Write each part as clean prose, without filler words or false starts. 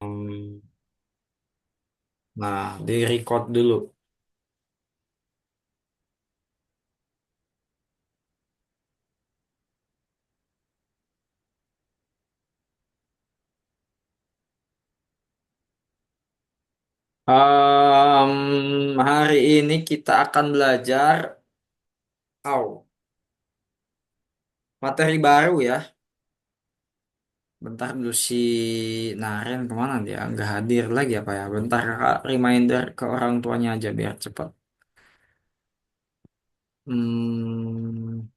Hmm, Nah, di record dulu. Hari ini kita akan belajar materi baru ya. Bentar dulu si Naren kemana dia? Nggak hadir lagi apa ya? Bentar kakak reminder ke orang tuanya aja biar cepat. Hmm,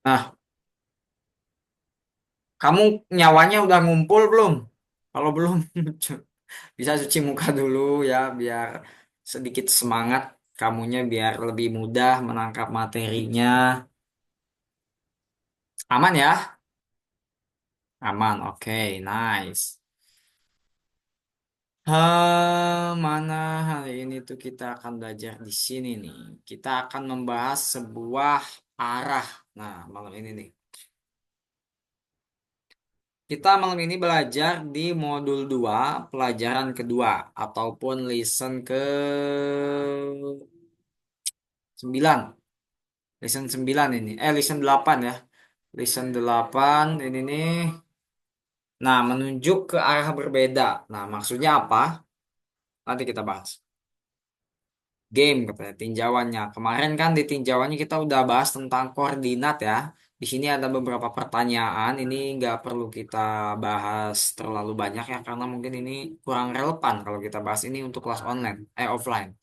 nah, kamu nyawanya udah ngumpul belum? Kalau belum, bisa cuci muka dulu ya, biar sedikit semangat kamunya biar lebih mudah menangkap materinya. Aman ya? Aman, oke, nice. Mana hari ini tuh kita akan belajar di sini nih. Kita akan membahas sebuah arah. Nah, malam ini nih. Kita malam ini belajar di modul 2 pelajaran kedua, ataupun listen ke 9. Listen 9 ini. Listen 8 ya. Listen 8 ini nih. Nah, menunjuk ke arah berbeda. Nah, maksudnya apa? Nanti kita bahas. Game katanya tinjauannya. Kemarin kan di tinjauannya kita udah bahas tentang koordinat ya. Di sini ada beberapa pertanyaan. Ini nggak perlu kita bahas terlalu banyak ya karena mungkin ini kurang relevan kalau kita bahas ini untuk kelas online, offline.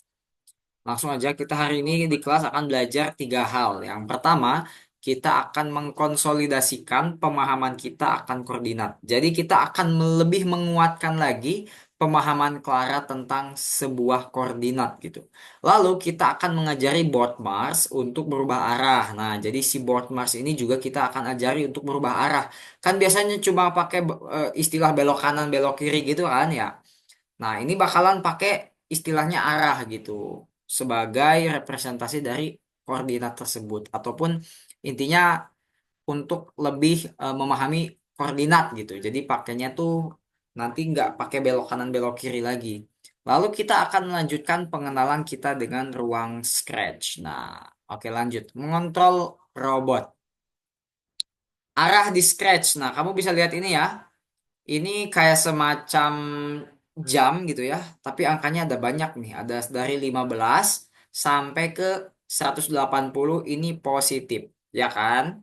Langsung aja kita hari ini di kelas akan belajar 3 hal. Yang pertama, kita akan mengkonsolidasikan pemahaman kita akan koordinat. Jadi kita akan lebih menguatkan lagi pemahaman Clara tentang sebuah koordinat gitu. Lalu kita akan mengajari board Mars untuk berubah arah. Nah, jadi si board Mars ini juga kita akan ajari untuk berubah arah. Kan biasanya cuma pakai istilah belok kanan, belok kiri gitu kan ya. Nah, ini bakalan pakai istilahnya arah gitu sebagai representasi dari koordinat tersebut ataupun intinya untuk lebih memahami koordinat gitu. Jadi pakainya tuh nanti nggak pakai belok kanan belok kiri lagi. Lalu kita akan melanjutkan pengenalan kita dengan ruang Scratch. Nah, oke lanjut. Mengontrol robot. Arah di Scratch. Nah, kamu bisa lihat ini ya. Ini kayak semacam jam gitu ya, tapi angkanya ada banyak nih. Ada dari 15 sampai ke 180 ini positif, ya kan?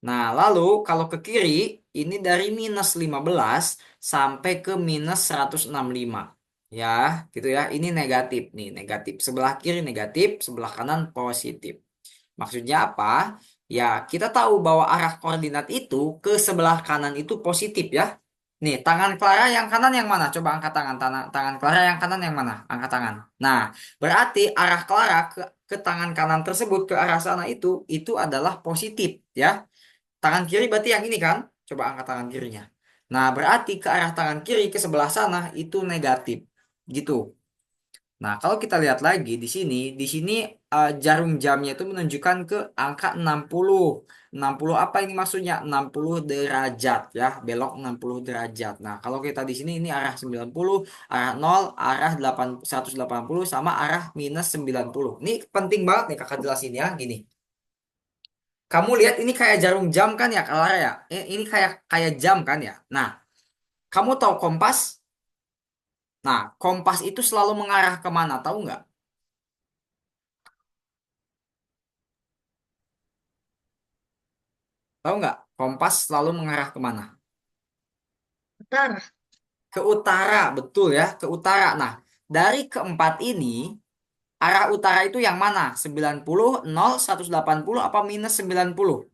Nah, lalu kalau ke kiri ini dari minus 15 sampai ke minus 165. Ya, gitu ya. Ini negatif nih, negatif. Sebelah kiri negatif, sebelah kanan positif. Maksudnya apa? Ya, kita tahu bahwa arah koordinat itu ke sebelah kanan itu positif ya. Nih, tangan Clara yang kanan yang mana? Coba angkat tangan. Tangan Clara yang kanan yang mana? Angkat tangan. Nah, berarti arah Clara ke tangan kanan tersebut ke arah sana itu adalah positif ya. Tangan kiri berarti yang ini kan? Coba angkat tangan kirinya. Nah, berarti ke arah tangan kiri ke sebelah sana itu negatif. Gitu. Nah, kalau kita lihat lagi di sini jarum jamnya itu menunjukkan ke angka 60. 60 apa ini maksudnya? 60 derajat ya, belok 60 derajat. Nah, kalau kita di sini ini arah 90, arah 0, arah 180 sama arah minus 90. Ini penting banget nih Kakak jelasin ya, gini. Kamu lihat ini kayak jarum jam kan ya, Clara ya? Ini kayak kayak jam kan ya? Nah, kamu tahu kompas? Nah, kompas itu selalu mengarah kemana? Tahu nggak? Tahu nggak? Kompas selalu mengarah kemana? Utara. Ke utara, betul ya, ke utara. Nah, dari keempat ini, arah utara itu yang mana? 90, 0, 180, apa minus 90?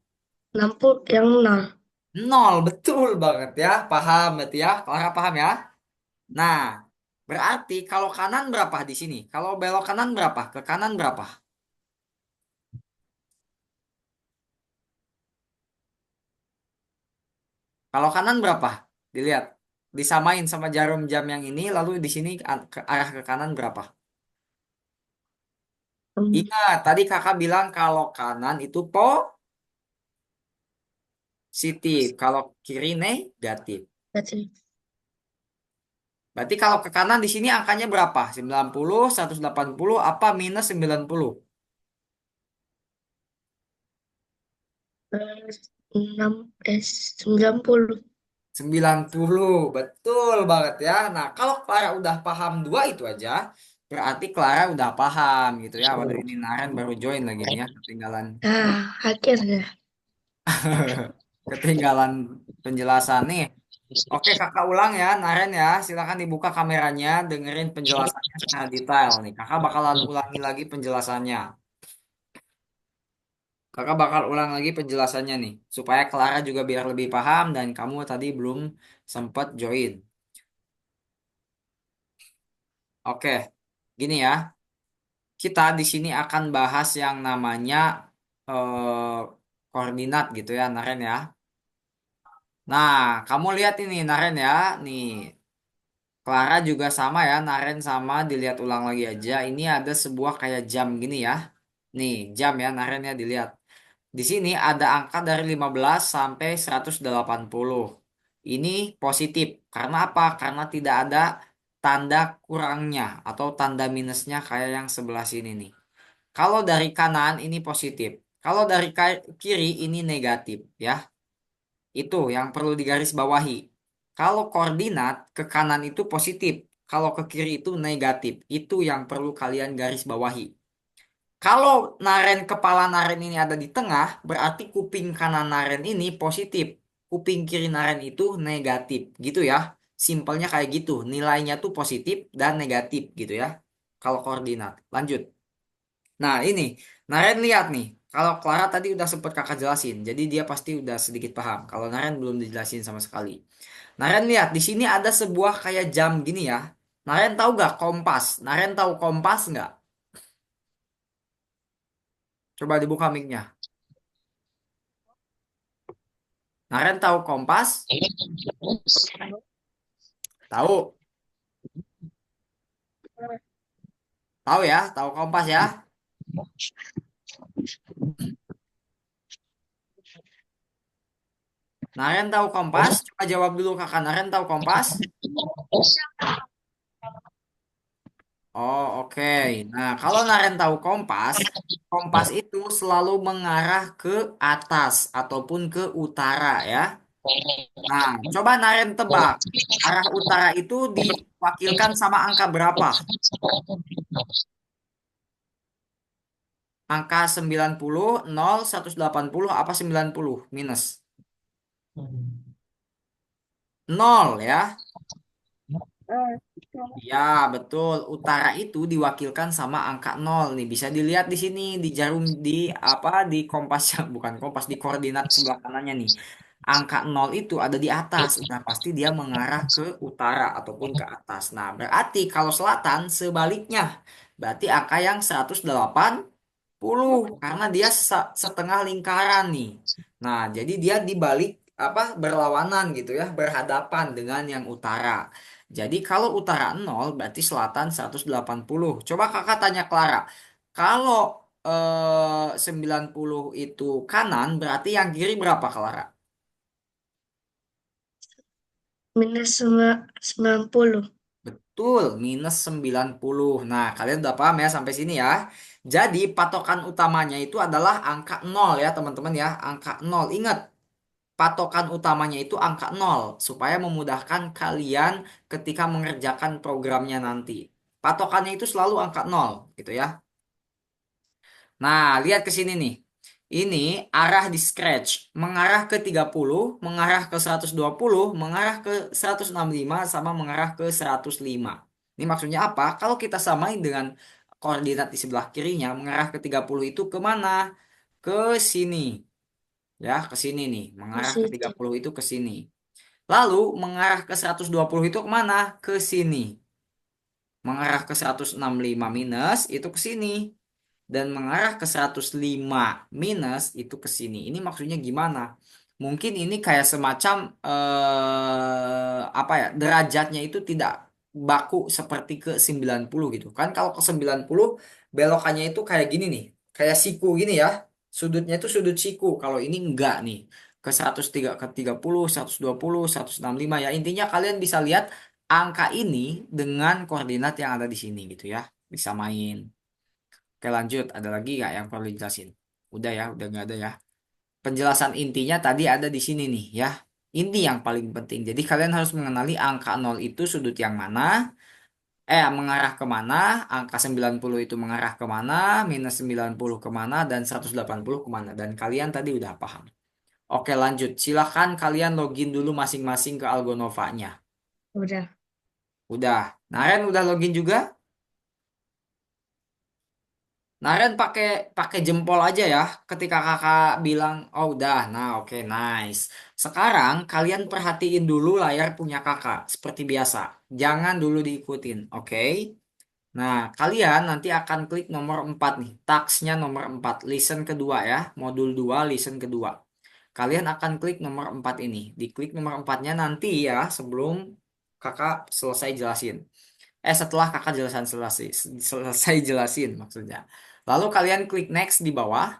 60 yang 0. Nol, betul banget ya. Paham berarti ya? Clara paham ya? Nah, berarti kalau kanan berapa di sini? Kalau belok kanan berapa? Ke kanan berapa? Kalau kanan berapa? Dilihat. disamain sama jarum jam yang ini, lalu di sini arah ke kanan berapa? Hmm, Ingat, tadi kakak bilang kalau kanan itu positif, kalau kiri negatif. berarti Berarti kalau ke kanan di sini angkanya berapa? 90, 180, apa minus 90? eh, 6 90. 90, betul banget ya. Nah, kalau Clara udah paham dua itu aja, berarti Clara udah paham gitu ya. Waduh, ini Naren baru join lagi nih ya, ketinggalan Akhirnya. ketinggalan penjelasan nih. Oke, kakak ulang ya, Naren ya. Silakan dibuka kameranya, dengerin penjelasannya secara detail nih. Kakak bakalan ulangi lagi penjelasannya. Kakak bakal ulang lagi penjelasannya nih, supaya Clara juga biar lebih paham dan kamu tadi belum sempat join. Oke, gini ya. Kita di sini akan bahas yang namanya eh, koordinat gitu ya, Naren ya. Nah, kamu lihat ini Naren ya, nih Clara juga sama ya, Naren sama, dilihat ulang lagi aja. Ini ada sebuah kayak jam gini ya. Nih, jam ya Naren ya dilihat. Di sini ada angka dari 15 sampai 180. Ini positif. Karena apa? Karena tidak ada tanda kurangnya atau tanda minusnya kayak yang sebelah sini nih. Kalau dari kanan ini positif. Kalau dari kiri ini negatif ya. Itu yang perlu digarisbawahi. Kalau koordinat ke kanan itu positif, kalau ke kiri itu negatif. Itu yang perlu kalian garis bawahi. Kalau naren kepala naren ini ada di tengah, berarti kuping kanan naren ini positif. Kuping kiri naren itu negatif, gitu ya. Simpelnya kayak gitu. Nilainya tuh positif dan negatif gitu ya. Kalau koordinat. Lanjut. Nah, ini Naren lihat nih. Kalau Clara tadi udah sempet kakak jelasin, jadi dia pasti udah sedikit paham. Kalau Naren belum dijelasin sama sekali. Naren lihat di sini ada sebuah kayak jam gini ya. Naren tahu gak kompas? Naren tahu kompas nggak? Coba dibuka mic-nya. Naren tahu kompas? Tahu, tahu ya, tahu kompas ya. Naren tahu kompas? Coba jawab dulu kakak. Naren tahu kompas? Oh, oke. Nah, kalau Naren tahu kompas, kompas itu selalu mengarah ke atas ataupun ke utara ya. Nah, coba Naren tebak. Arah utara itu diwakilkan sama angka berapa? Angka 90, 0, 180, apa 90 minus? 0 ya. Ya, betul. Utara itu diwakilkan sama angka 0 nih. Bisa dilihat di sini di jarum di apa di kompas bukan kompas di koordinat sebelah kanannya nih. Angka 0 itu ada di atas. Udah pasti dia mengarah ke utara ataupun ke atas. Nah, berarti kalau selatan sebaliknya. Berarti angka yang 180 karena dia setengah lingkaran nih. Nah, jadi dia dibalik apa berlawanan gitu ya, berhadapan dengan yang utara. Jadi kalau utara 0 berarti selatan 180. Coba kakak tanya Clara. Kalau 90 itu kanan berarti yang kiri berapa Clara? Minus 90. Betul, minus 90. Nah, kalian udah paham ya sampai sini ya. Jadi patokan utamanya itu adalah angka 0 ya teman-teman ya. Angka 0. Ingat, patokan utamanya itu angka 0 supaya memudahkan kalian ketika mengerjakan programnya nanti. Patokannya itu selalu angka 0 gitu ya. Nah, lihat ke sini nih. Ini arah di scratch mengarah ke 30, mengarah ke 120, mengarah ke 165 sama mengarah ke 105. Ini maksudnya apa? Kalau kita samain dengan koordinat di sebelah kirinya mengarah ke 30 itu kemana? Ke sini. Ya, ke sini nih. Di Mengarah ke situ. 30 itu ke sini. Lalu mengarah ke 120 itu kemana? Ke sini. Mengarah ke 165 minus itu ke sini. Dan mengarah ke 105 minus itu ke sini. Ini maksudnya gimana? mungkin ini kayak semacam apa ya, derajatnya itu tidak baku seperti ke 90 gitu. Kan kalau ke 90 belokannya itu kayak gini nih, kayak siku gini ya. Sudutnya itu sudut siku. Kalau ini enggak nih. Ke 103, ke 30, 120, 165 ya. Intinya kalian bisa lihat angka ini dengan koordinat yang ada di sini gitu ya. Bisa main. Oke lanjut, ada lagi nggak yang perlu dijelasin? Udah ya, udah nggak ada ya. Penjelasan intinya tadi ada di sini nih ya. Ini yang paling penting. Jadi kalian harus mengenali angka nol itu sudut yang mana, mengarah kemana, angka 90 itu mengarah kemana, minus 90 kemana, dan 180 kemana. Dan kalian tadi udah paham. Oke lanjut, silahkan kalian login dulu masing-masing ke Algonovanya. Udah. Udah. Naren udah login juga? Naren pakai pakai jempol aja ya ketika kakak bilang oh udah. Nah, oke, nice. Sekarang kalian perhatiin dulu layar punya kakak seperti biasa. Jangan dulu diikutin, oke? Nah, kalian nanti akan klik nomor 4 nih. Tasknya nomor 4. Listen kedua ya. Modul 2, listen kedua. Kalian akan klik nomor 4 ini. Diklik nomor empatnya nanti ya sebelum kakak selesai jelasin. Setelah kakak jelasan selesai, selesai jelasin maksudnya. Lalu kalian klik next di bawah.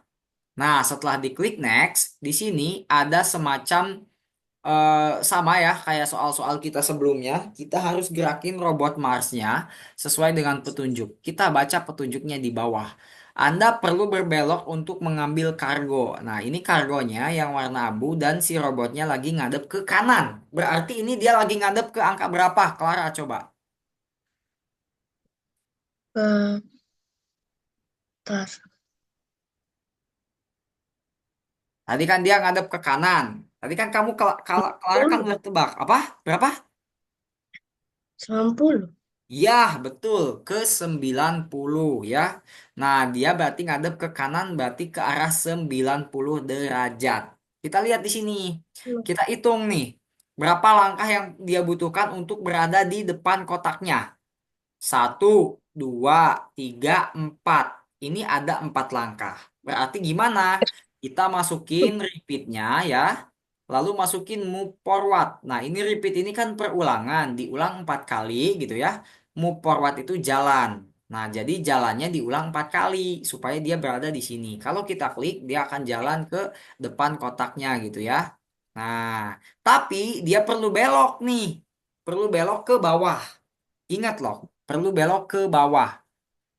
Nah, setelah diklik next, di sini ada semacam sama ya kayak soal-soal kita sebelumnya. Kita harus gerakin robot Marsnya sesuai dengan petunjuk. Kita baca petunjuknya di bawah. Anda perlu berbelok untuk mengambil kargo. Nah, ini kargonya yang warna abu dan si robotnya lagi ngadep ke kanan. Berarti ini dia lagi ngadep ke angka berapa? Clara, coba. Eh, tar. Tadi kan dia ngadep ke kanan. Tadi kan kamu Clara kan 90. udah tebak. Apa? Berapa? 90. Ya, betul. Ke 90 ya. Nah, dia berarti ngadep ke kanan berarti ke arah 90 derajat. Kita lihat di sini. Kita hitung nih. Berapa langkah yang dia butuhkan untuk berada di depan kotaknya. Satu, dua, tiga, empat. Ini ada 4 langkah. Berarti gimana? Kita masukin repeatnya ya. Lalu masukin move forward. Nah, ini repeat ini kan perulangan. Diulang 4 kali gitu ya. Move forward itu jalan. Nah, jadi jalannya diulang 4 kali. Supaya dia berada di sini. Kalau kita klik, dia akan jalan ke depan kotaknya gitu ya. Nah, tapi dia perlu belok nih. Perlu belok ke bawah. Ingat loh, perlu belok ke bawah.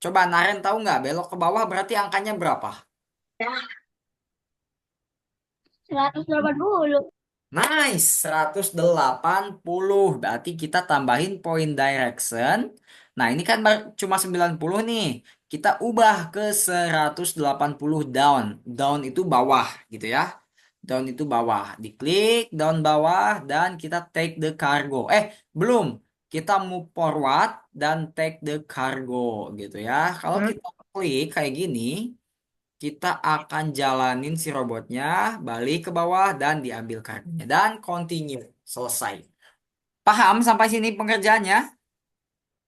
Coba Naren tahu nggak belok ke bawah berarti angkanya berapa? Ya, 180. Nice, 180. Berarti kita tambahin point direction. Nah, ini kan cuma 90 nih. Kita ubah ke 180 down. Down itu bawah gitu ya. Down itu bawah. Diklik down bawah dan kita take the cargo. Belum. Kita move forward dan take the cargo gitu ya. Kalau Hah? kita klik kayak gini, kita akan jalanin si robotnya balik ke bawah dan diambil kartunya dan continue. Selesai. Paham sampai sini pengerjaannya?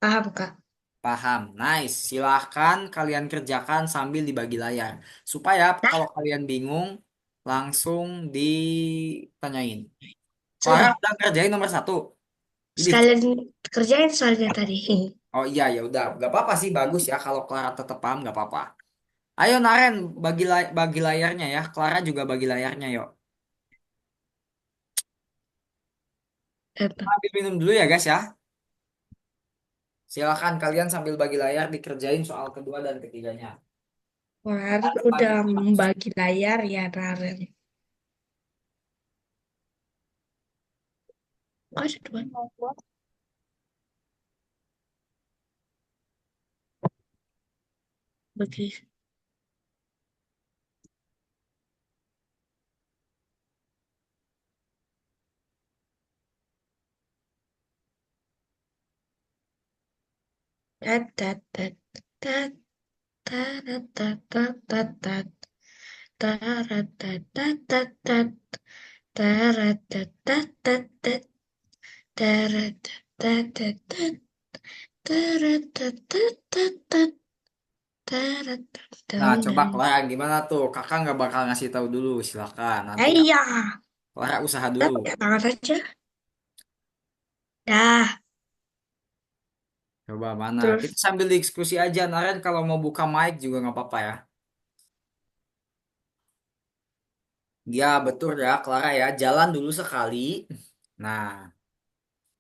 Paham, Kak. Paham. Nice. Silahkan kalian kerjakan sambil dibagi layar. Supaya Nah, kalau kalian bingung, langsung ditanyain. Clara sudah. udah kerjain nomor 1. Jadi, Sekalian kerjain soalnya tadi. oh iya ya udah, nggak apa-apa sih bagus ya kalau Clara tetap paham nggak apa-apa. Ayo Naren bagi layarnya ya. Clara juga bagi layarnya yuk. Apa? Ambil minum dulu ya guys ya. Silakan kalian sambil bagi layar dikerjain soal kedua dan ketiganya. Kemarin Ada udah bagi membagi layar ya, Naren. Oh, ada dua. Bagi. Tat, tat, tat, tat, tat, tat, tat, tat, tat. Tarat, tat, tat, tat, tat. Tarat, tat, tat, tat, tat. Tarat, tat, tat, tat. Tarat, tat, tat, tat, tat. Tarat, tat, Nah, dang, coba dang. Clara gimana tuh? Kakak nggak bakal ngasih tahu dulu, silakan. Nanti Iya. Clara usaha Udah dulu. pakai tangan saja. Dah, Coba mana? Kita terus sambil diskusi aja. Naren kalau mau buka mic juga nggak apa-apa ya. Ya betul ya, Clara ya. Jalan dulu sekali. Nah,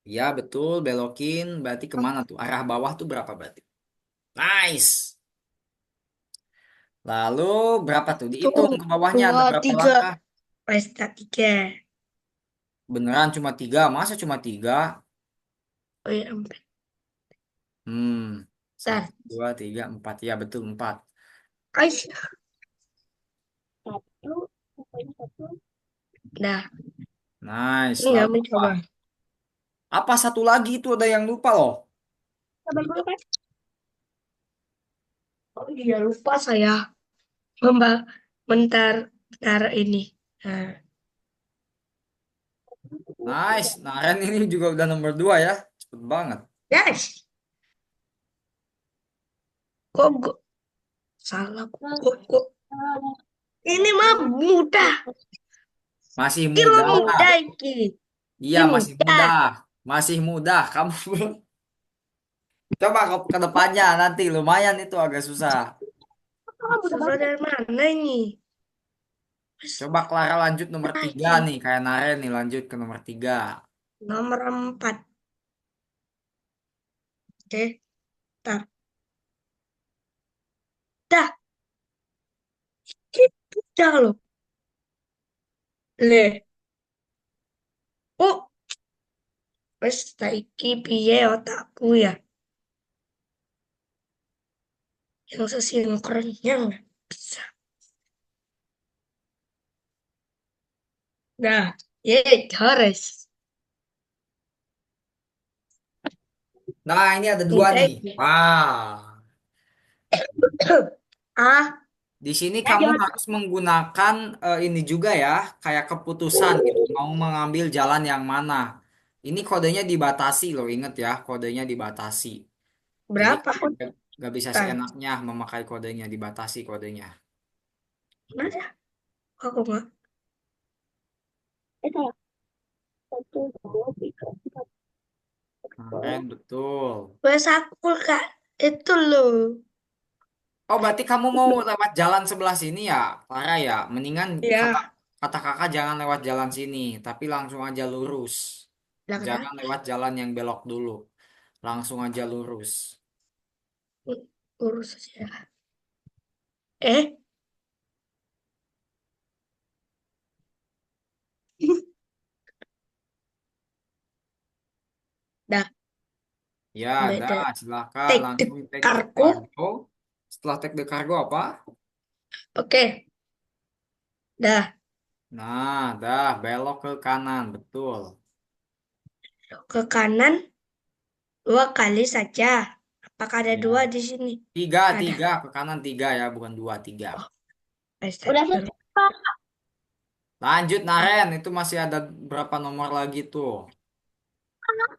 ya betul. Belokin. Berarti kemana tuh? Arah bawah tuh berapa berarti? Nice. Lalu berapa tuh? Dihitung tuh ke bawahnya ada dua berapa tiga. langkah? Pesta tiga. Beneran cuma tiga? Masa cuma tiga? Oh iya, empat. Hmm, satu, Dah, dua, tiga, empat. Ya betul empat. guys. Satu, pokoknya satu. Dah, Nice. ini nggak Lalu apa? mencoba. Apa satu lagi itu ada yang lupa loh. Sabar dulu kan? Oh iya, lupa saya. Mbak, bentar, bentar ini. Nah, Nice. Nah, Ren ini juga udah nomor dua ya. Cepet banget. guys, kok salah kok. Ini mah mudah. Masih Kilo muda. mudah iki. Iya, Ini masih mudah. muda. Masih muda. Kamu belum. Coba ke depannya nanti lumayan itu agak susah. Susah dari mana ini? Coba Clara lanjut nomor tiga Lagi. nih. Kayak Naren nih lanjut ke nomor tiga. Nomor empat. Oke, tar. Dah, ini mudah loh. Le. Oh, wes saiki piye otakku ya? Yang sesinkronnya nggak bisa. Nah, ye harus. Nah, ini ada dua Mudah nih. iki. Wah. Ah, Di sini ya kamu jangan. harus menggunakan ini juga ya, kayak keputusan gitu. Mau mengambil jalan yang mana. Ini kodenya dibatasi loh, inget ya, kodenya dibatasi. Jadi Berapa? nggak bisa Tar. seenaknya memakai kodenya, dibatasi kodenya. Mana? Aku nggak. Itu satu, dua, tiga, empat. Keren, betul. Wes aku kak. Itu loh. Oh, berarti kamu mau lewat jalan sebelah sini ya, Clara ya? Mendingan kata Ya, kata kakak jangan lewat jalan sini, tapi langsung aja lurus. lah Jangan kenapa? lewat jalan yang belok dulu, langsung aja lurus. Urus aja. Eh, dah. Ya, Beda. dah, silakan Take the langsung take the cargo. cargo. Setelah take the cargo apa? Oke, dah. Nah, dah belok ke kanan, betul. Ke kanan dua kali saja. Apakah ada dua Ya, di sini? tiga, Ada. tiga ke kanan tiga ya, bukan dua, tiga. Oh, udah selesai. Lanjut, Naren, itu masih ada berapa nomor lagi tuh? Banget.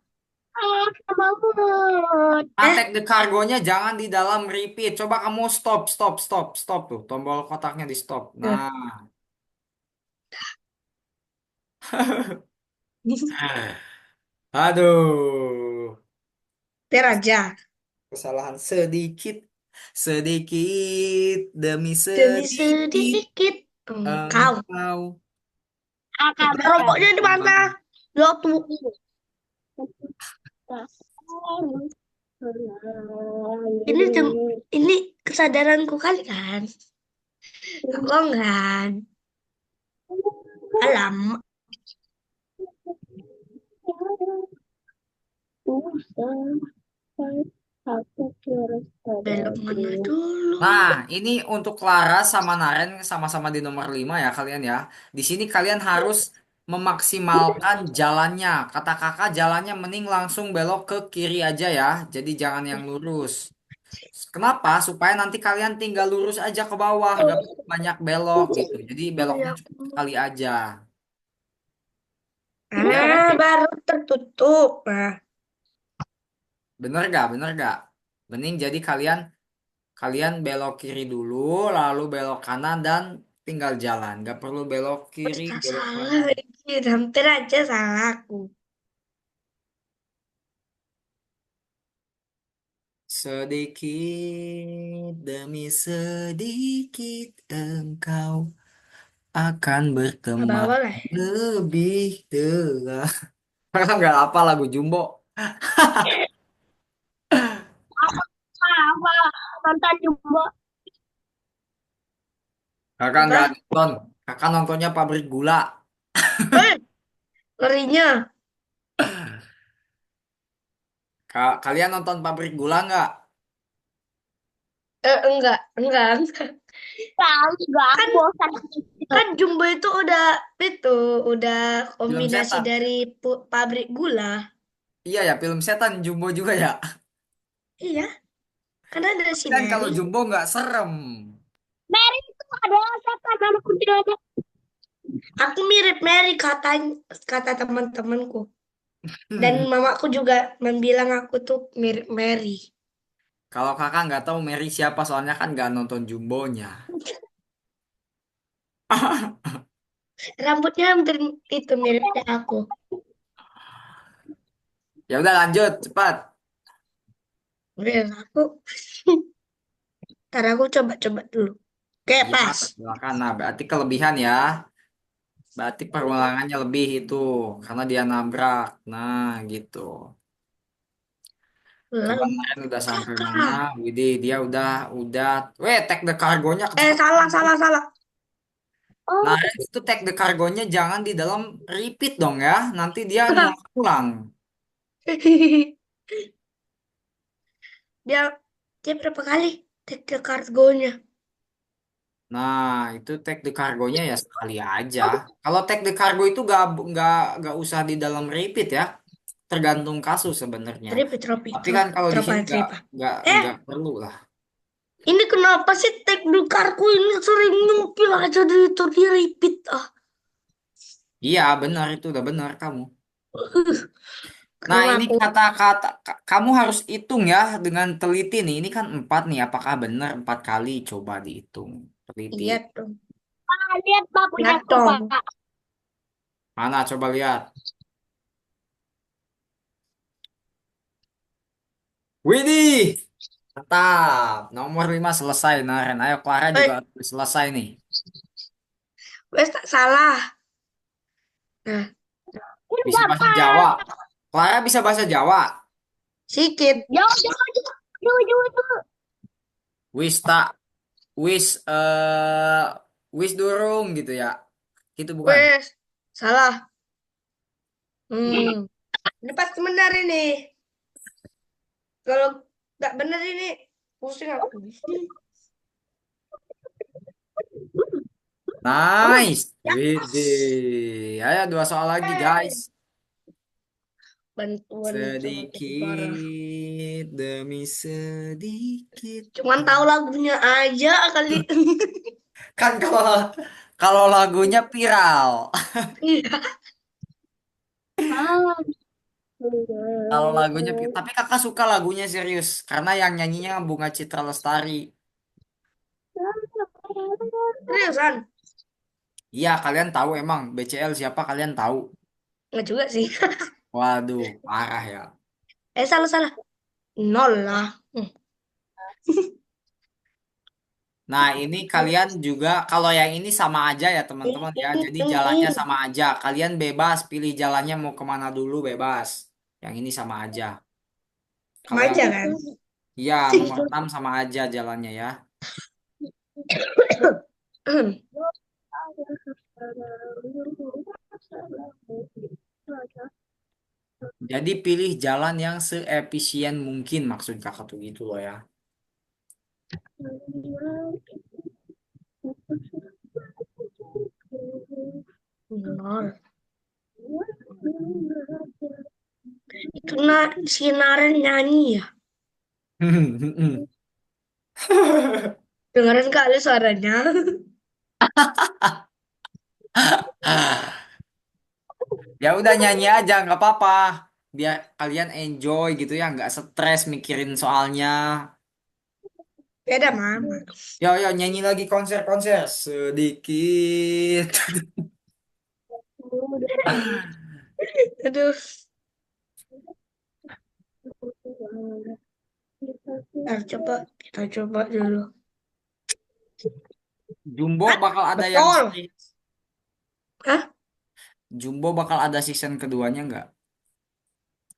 Nah, take the cargonya jangan di dalam repeat. Coba kamu stop, stop, stop, stop tuh. Tombol kotaknya di stop. Nah, Nah, aduh, biar aja. kesalahan sedikit, sedikit demi Demi sedikit. sedikit engkau. Engkau Rokoknya di mana? Jatuh. Ini ini kesadaranku kali kan? Bohong kan? Alam. Belok mana dulu? Nah, ini untuk Clara sama Naren sama-sama di nomor 5 ya kalian ya. Di sini kalian harus memaksimalkan jalannya. Kata kakak jalannya mending langsung belok ke kiri aja ya. Jadi jangan yang lurus. Kenapa? Supaya nanti kalian tinggal lurus aja ke bawah, gak banyak belok gitu. Jadi beloknya Ya. cuma sekali aja. Ya, Ah, baru tertutup. Nah, bener gak? Bener gak? Mending jadi kalian kalian belok kiri dulu, lalu belok kanan dan tinggal jalan, nggak perlu belok Udah kiri, tak belok salah kanan. lagi. Hampir aja salah aku. Sedikit demi sedikit engkau akan berteman Bawa lah. lebih dekat. Kakak nggak apa lagu Jumbo. Apa? Nonton Jumbo. Kakak nggak Apa? nonton. Kakak nontonnya Pabrik Gula. Eh, ngerinya. Kalian nonton Pabrik Gula nggak? Enggak. Tahu juga aku bosan. Kan Jumbo itu itu udah Film kombinasi setan. dari pabrik gula. Iya ya, film setan Jumbo juga ya. Iya, karena ada Tapi si kan kalau Mary. Jumbo nggak serem. Mary itu ada setan dalam kuntilanak. Aku mirip Mary kata teman-temanku. Dan mamaku juga membilang aku tuh mirip Mary. Kalau kakak nggak tahu Mary siapa, soalnya kan nggak nonton Jumbonya. Rambutnya hampir itu mirip kayak aku. Ya udah lanjut, cepat. Mirip aku. Ntar aku coba-coba dulu. Oke, Iya, pas. silakan. Nah, berarti kelebihan ya. Berarti pengulangannya lebih itu karena dia nabrak. Nah, gitu. Coba Lalu, kemarin udah sampai mana? kakak. Widih, dia udah. Weh, tag the cargonya Salah, kecepatan. salah, salah. Oh. Nah, itu tag the cargonya jangan di dalam repeat dong ya. Nanti dia ngulang-ulang. Dia dia berapa kali take the cargo-nya? Nah, itu tag the cargonya ya sekali aja. Kalau tag the cargo itu gak usah di dalam repeat ya. Tergantung kasus sebenarnya. Tropi, tropi, Tapi kan tropi, kalau di tropa, sini tropa. nggak Eh, nggak perlu lah. ini kenapa sih take the cargo ini sering nyempil aja di itu di repeat ah. Iya, benar itu udah benar kamu. Nah, Karena ini aku kata-kata kamu harus hitung ya dengan teliti nih. Ini kan empat nih. Apakah benar empat kali? Coba dihitung. Teliti. lihat dong. Ah, lihat Pak punya lihat aku, dong. Pak. Mana? Coba lihat. Widih, mantap. Nomor 5 selesai, Naren. Ayo, Clara juga Eh, harus selesai nih. wes tak salah. Nah, ini Bisa bahasa Jawa. gampang. Clara bisa bahasa Jawa. Sikit. Jauh, jauh, jauh, jauh, jauh, jauh. Wis tak, wis, wis durung gitu ya. Gitu bukan? Wes, salah. Ini pasti benar ini. Kalau nggak benar ini, pusing aku. Oh, Nice. ya. Widih. Ayo dua soal lagi, guys. Hey. Bantuan sama jadi parah. Sedikit demi sedikit. Cuman tahu lagunya aja kali. Kan kalau kalau lagunya viral. Iya. Ah, Kalau lagunya, tapi kakak suka lagunya serius. Karena yang nyanyinya Bunga Citra Lestari. seriusan? Iya, kalian tahu emang BCL siapa kalian tahu. Nggak juga sih. Waduh, parah ya. Salah, salah. Nol lah. Nah, ini kalian juga, kalau yang ini sama aja ya teman-teman ya. Jadi jalannya sama aja. Kalian bebas pilih jalannya mau kemana dulu bebas. Yang ini sama aja. Sama Kalau yang aja kan? ya nomor 6 sama aja jalannya ya. Jadi pilih jalan yang seefisien mungkin maksud kakak tuh gitu loh ya. Nol. Itu si Naren nyanyi ya. Dengerin kali suaranya. Ya udah nyanyi aja nggak apa-apa. Biar kalian enjoy gitu ya, nggak stres mikirin soalnya. Beda mama. Ya, ya, nyanyi lagi konser-konser sedikit. Aduh. Nah, coba kita coba dulu. Jumbo Hah? bakal ada yang Betul. seri. Hah? Jumbo bakal ada season keduanya nggak?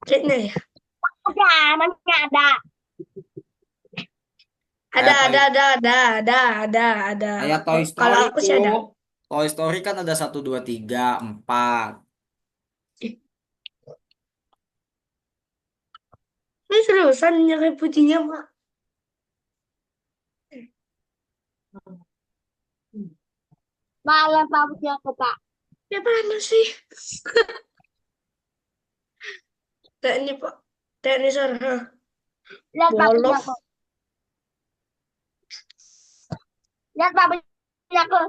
Kayaknya ya. Ada, namanya ada. Ada, Kayak Toy, ada, ada, ada, ada, ada. kayak Toy Kalau Story aku sih tuh. ada. Toy Story kan ada satu, dua, tiga, empat. Ih, ini seriusan nyari putihnya, Mak. Malam rambutnya aku, Pak. Ya mana sih? Teknik, Pak. Teknik sana. Lihat rambutnya Bolos. aku. Lihat rambutnya aku.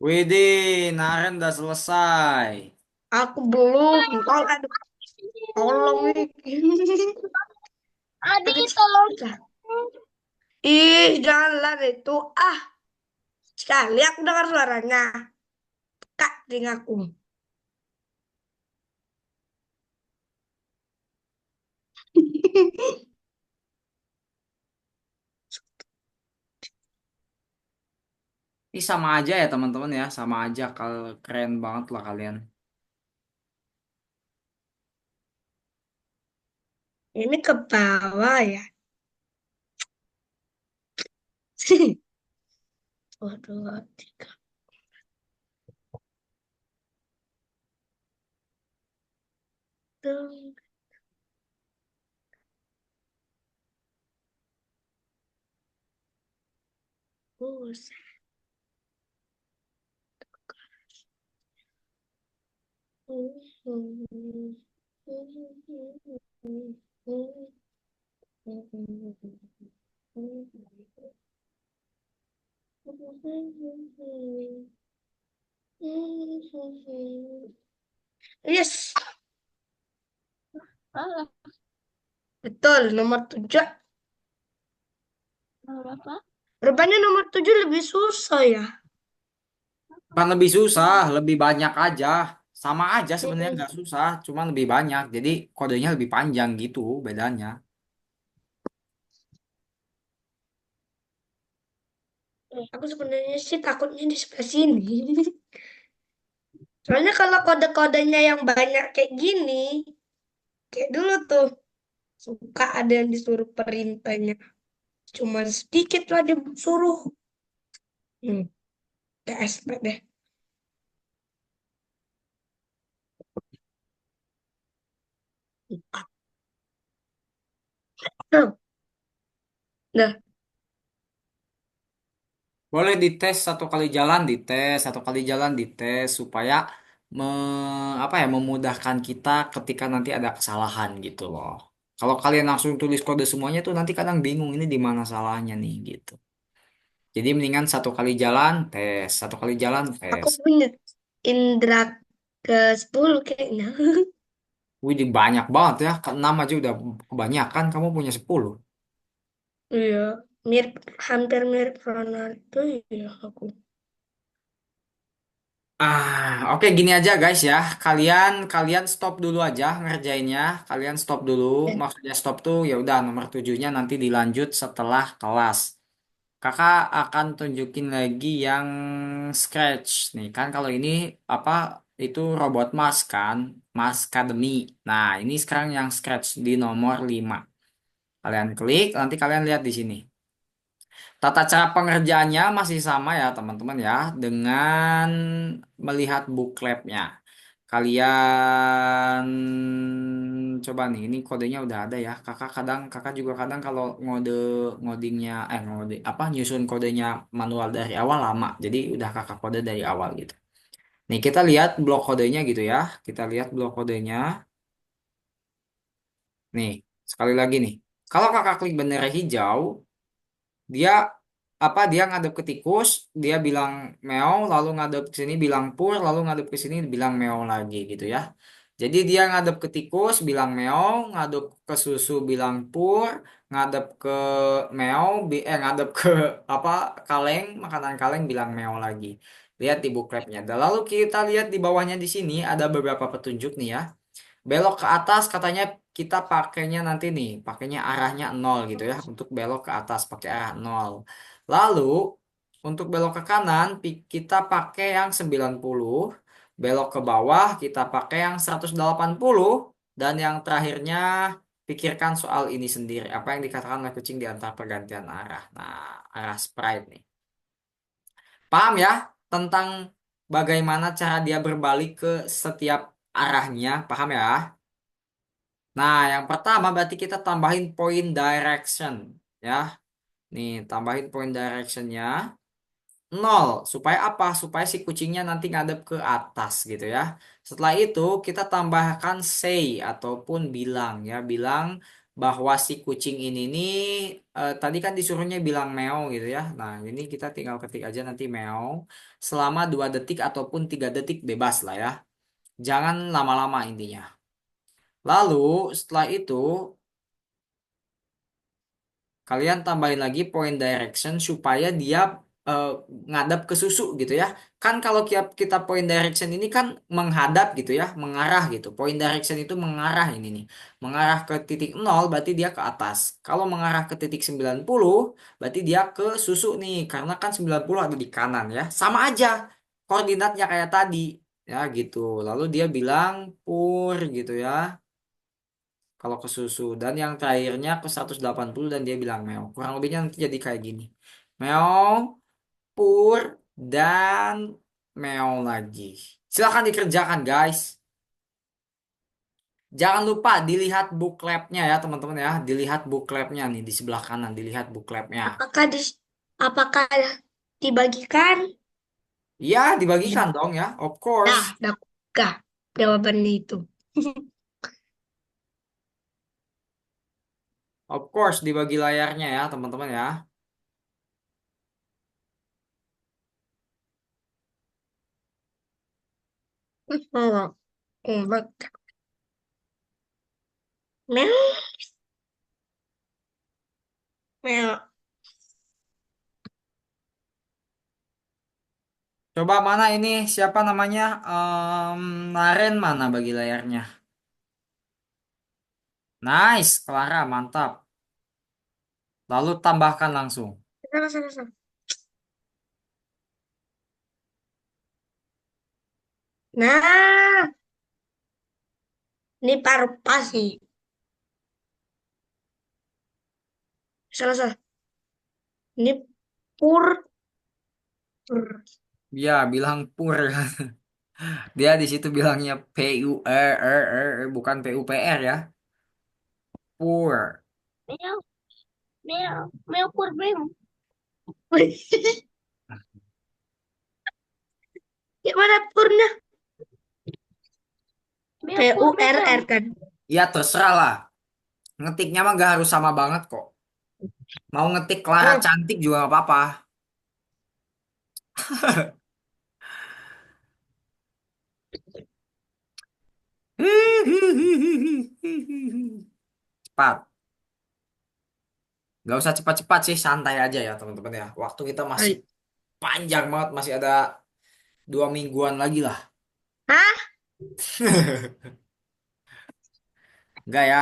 Widih, Naren udah selesai. Aku belum. Aduh, tolong nih. Adi, Aduh, tolong. susah. Ih, janganlah itu. Ah, sekali aku dengar suaranya. Kak, telingaku. Ini sama aja ya teman-teman ya, sama aja kalau keren banget lah kalian. Ini ke bawah ya. Satu, dua, tiga. Tung, buset. Yes, Ah, betul. Nomor 7. berapa? Rupanya nomor 7 lebih susah ya. Bukan lebih susah, lebih banyak aja. Sama aja sebenarnya Mm-mm. nggak susah, cuma lebih banyak. Jadi kodenya lebih panjang gitu bedanya. Aku sebenarnya sih takutnya di sebelah sini. Soalnya kalau kode-kodenya yang banyak kayak gini, kayak dulu tuh, suka ada yang disuruh perintahnya. Cuma sedikit lah disuruh. Gak expert deh. Nah, Boleh dites satu kali jalan, dites satu kali jalan, dites supaya me, apa ya memudahkan kita ketika nanti ada kesalahan gitu loh. Kalau kalian langsung tulis kode semuanya tuh nanti kadang bingung ini di mana salahnya nih gitu. Jadi mendingan satu kali jalan, tes, satu kali jalan, aku tes. punya indra ke 10 kayaknya. Wih, banyak banget ya. Keenam aja udah kebanyakan. Kamu punya 10. Iya, mirip, hampir mirip Ronaldo ya aku. Oke gini aja guys ya. Kalian kalian stop dulu aja ngerjainnya. Kalian stop dulu. Eh, Maksudnya stop tuh ya udah nomor tujuhnya nanti dilanjut setelah kelas. Kakak akan tunjukin lagi yang Scratch nih kan kalau ini apa itu robot Mas kan, Mas Academy. Nah, ini sekarang yang Scratch di nomor 5. Kalian klik, nanti kalian lihat di sini. Tata cara pengerjaannya masih sama ya teman-teman ya dengan melihat bookletnya. Kalian coba nih, ini kodenya udah ada ya. Kakak juga kadang kalau ngodingnya ngode apa nyusun kodenya manual dari awal lama. Jadi udah kakak kode dari awal gitu. Nih kita lihat blok kodenya gitu ya. Kita lihat blok kodenya. Nih, sekali lagi nih. Kalau kakak klik bendera hijau, dia dia ngadep ke tikus, dia bilang meow, lalu ngadep ke sini bilang pur, lalu ngadep ke sini bilang meow lagi gitu ya. Jadi dia ngadep ke tikus bilang meow, ngadep ke susu bilang pur, ngadep ke ngadep ke apa kaleng, makanan kaleng bilang meow lagi. Lihat di bookletnya. Dan lalu kita lihat di bawahnya di sini ada beberapa petunjuk nih ya. Belok ke atas katanya kita pakainya nanti nih, pakainya arahnya nol gitu ya. Untuk belok ke atas pakai arah nol. Lalu untuk belok ke kanan kita pakai yang 90. Belok ke bawah kita pakai yang 180. Dan yang terakhirnya pikirkan soal ini sendiri. Apa yang dikatakan oleh kucing di antara pergantian arah. Nah, arah sprite nih. Paham ya tentang bagaimana cara dia berbalik ke setiap arahnya? Paham ya? Nah, yang pertama berarti kita tambahin point direction ya. Nih, tambahin point directionnya nol. Supaya apa? Supaya si kucingnya nanti ngadep ke atas gitu ya. Setelah itu kita tambahkan say ataupun bilang ya. Bilang bahwa si kucing ini nih tadi kan disuruhnya bilang meow gitu ya. Nah, ini kita tinggal ketik aja nanti meow selama 2 detik ataupun 3 detik bebas lah ya. Jangan lama-lama intinya. Lalu setelah itu kalian tambahin lagi point direction supaya dia eh, ngadap ke susu gitu ya. Kan kalau kita point direction ini kan menghadap gitu ya, mengarah gitu. Point direction itu mengarah ini nih. Mengarah ke titik nol berarti dia ke atas. Kalau mengarah ke titik 90 berarti dia ke susu nih. Karena kan 90 ada di kanan ya. Sama aja koordinatnya kayak tadi. Ya gitu. Lalu dia bilang pur gitu ya. Kalau ke susu dan yang terakhirnya ke 180 dan dia bilang meow. Kurang lebihnya nanti jadi kayak gini. Meow, pur, dan meow lagi. Silahkan dikerjakan guys. Jangan lupa dilihat bookletnya ya teman-teman ya. Dilihat bookletnya nih di sebelah kanan. Dilihat bookletnya. Apakah dibagikan? Ya dibagikan dong ya. Of course. Dah, jawaban itu. Of course dibagi layarnya ya teman-teman ya. Oh, Mel, Mel. Coba mana ini siapa namanya? Naren mana bagi layarnya? Nice, Clara, mantap. Lalu tambahkan langsung. Sana, sana, sana. Nah, ini paruh pasi. Salah, salah. Ini pur, pur. Ya, bilang pur. Dia di situ bilangnya bukan PUPR ya. Pur. Meow, meow, meow pur meow. Gimana purnya? Meow pur meow. PURR kan? Ya terserah lah. Ngetiknya mah gak harus sama banget kok. Mau ngetik Clara Hmm. cantik juga gak apa-apa. Cepat. Gak usah cepat-cepat sih, santai aja ya teman-teman ya. Waktu kita masih Ay. panjang banget, masih ada 2 mingguan lagi lah. Hah? Enggak ya,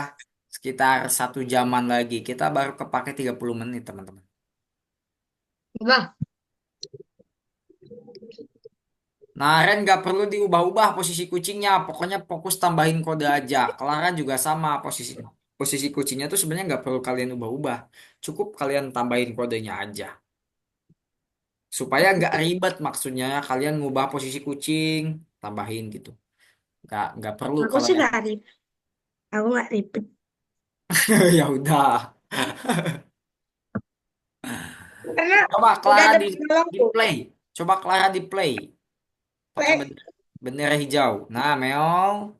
sekitar 1 jaman lagi. Kita baru kepake 30 menit teman-teman. Bah. Nah, Ren nggak perlu diubah-ubah posisi kucingnya. Pokoknya fokus tambahin kode aja. Clara juga sama posisi posisi kucingnya tuh sebenarnya nggak perlu kalian ubah-ubah. Cukup kalian tambahin kodenya aja. Supaya nggak ribet maksudnya kalian ngubah posisi kucing, tambahin gitu. Nggak perlu Aku kalau sih yang nggak ribet. Aku nggak ribet. ya udah. Karena Coba udah Clara ada di penolongku. play. Coba Clara di play. Pakai bendera hijau. Nah, meow,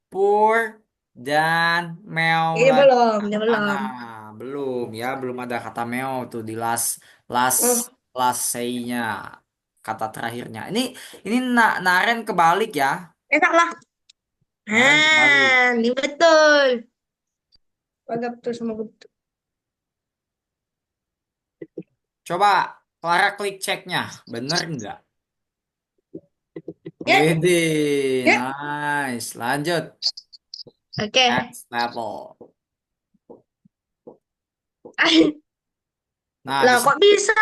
pur, dan meow Ini lagi. belum, ini Mana? belum. Belum ya, belum ada kata meow tuh di last last Hmm. last say-nya. Kata terakhirnya. Ini Naren kebalik ya. Enak lah. Naren kebalik. Ini betul. Agak betul sama betul. Coba Clara klik ceknya. Bener nggak? Ya, Widih, ya. nice. Lanjut. Oke. Next level. Nah, di Lah sini kok bisa?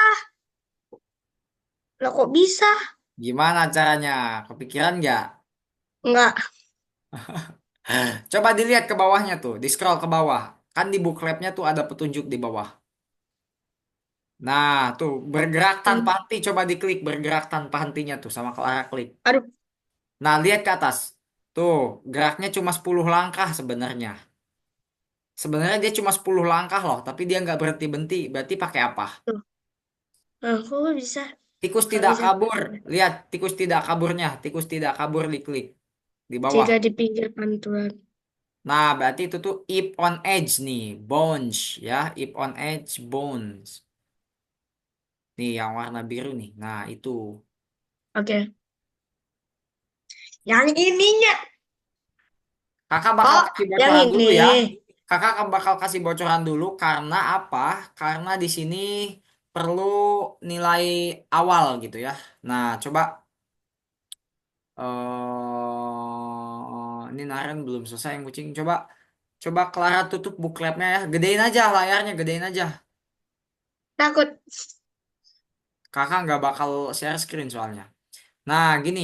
Lah kok bisa? gimana caranya? Kepikiran nggak? Enggak. Coba dilihat ke bawahnya tuh, di scroll ke bawah. Kan di bookletnya tuh ada petunjuk di bawah. Nah, tuh bergerak tanpa henti. Coba diklik bergerak tanpa hentinya tuh sama Clara klik. Aduh. Nah, lihat ke atas. Tuh, geraknya cuma 10 langkah sebenarnya. Sebenarnya dia cuma 10 langkah loh, tapi dia nggak berhenti-berhenti. Berarti pakai apa? Tuh. Nah, kok bisa? Tikus Kalau tidak bisa. kabur. Lihat, tikus tidak kaburnya. Tikus tidak kabur diklik di bawah. Jika di pinggir pantulan. Nah, berarti itu tuh Ip on Edge nih, Bones ya, Ip on Edge Bones. Nih yang warna biru nih. Nah, itu. Oke. Yang ininya. Kakak bakal Oh, kasih yang bocoran ini. dulu ya. Kakak bakal kasih bocoran dulu karena apa? Karena di sini perlu nilai awal gitu ya. Nah, coba ini Naren belum selesai yang kucing. Coba coba Clara tutup bookletnya ya. Gedein aja layarnya, gedein aja. Takut. Kakak nggak bakal share screen soalnya. Nah, gini,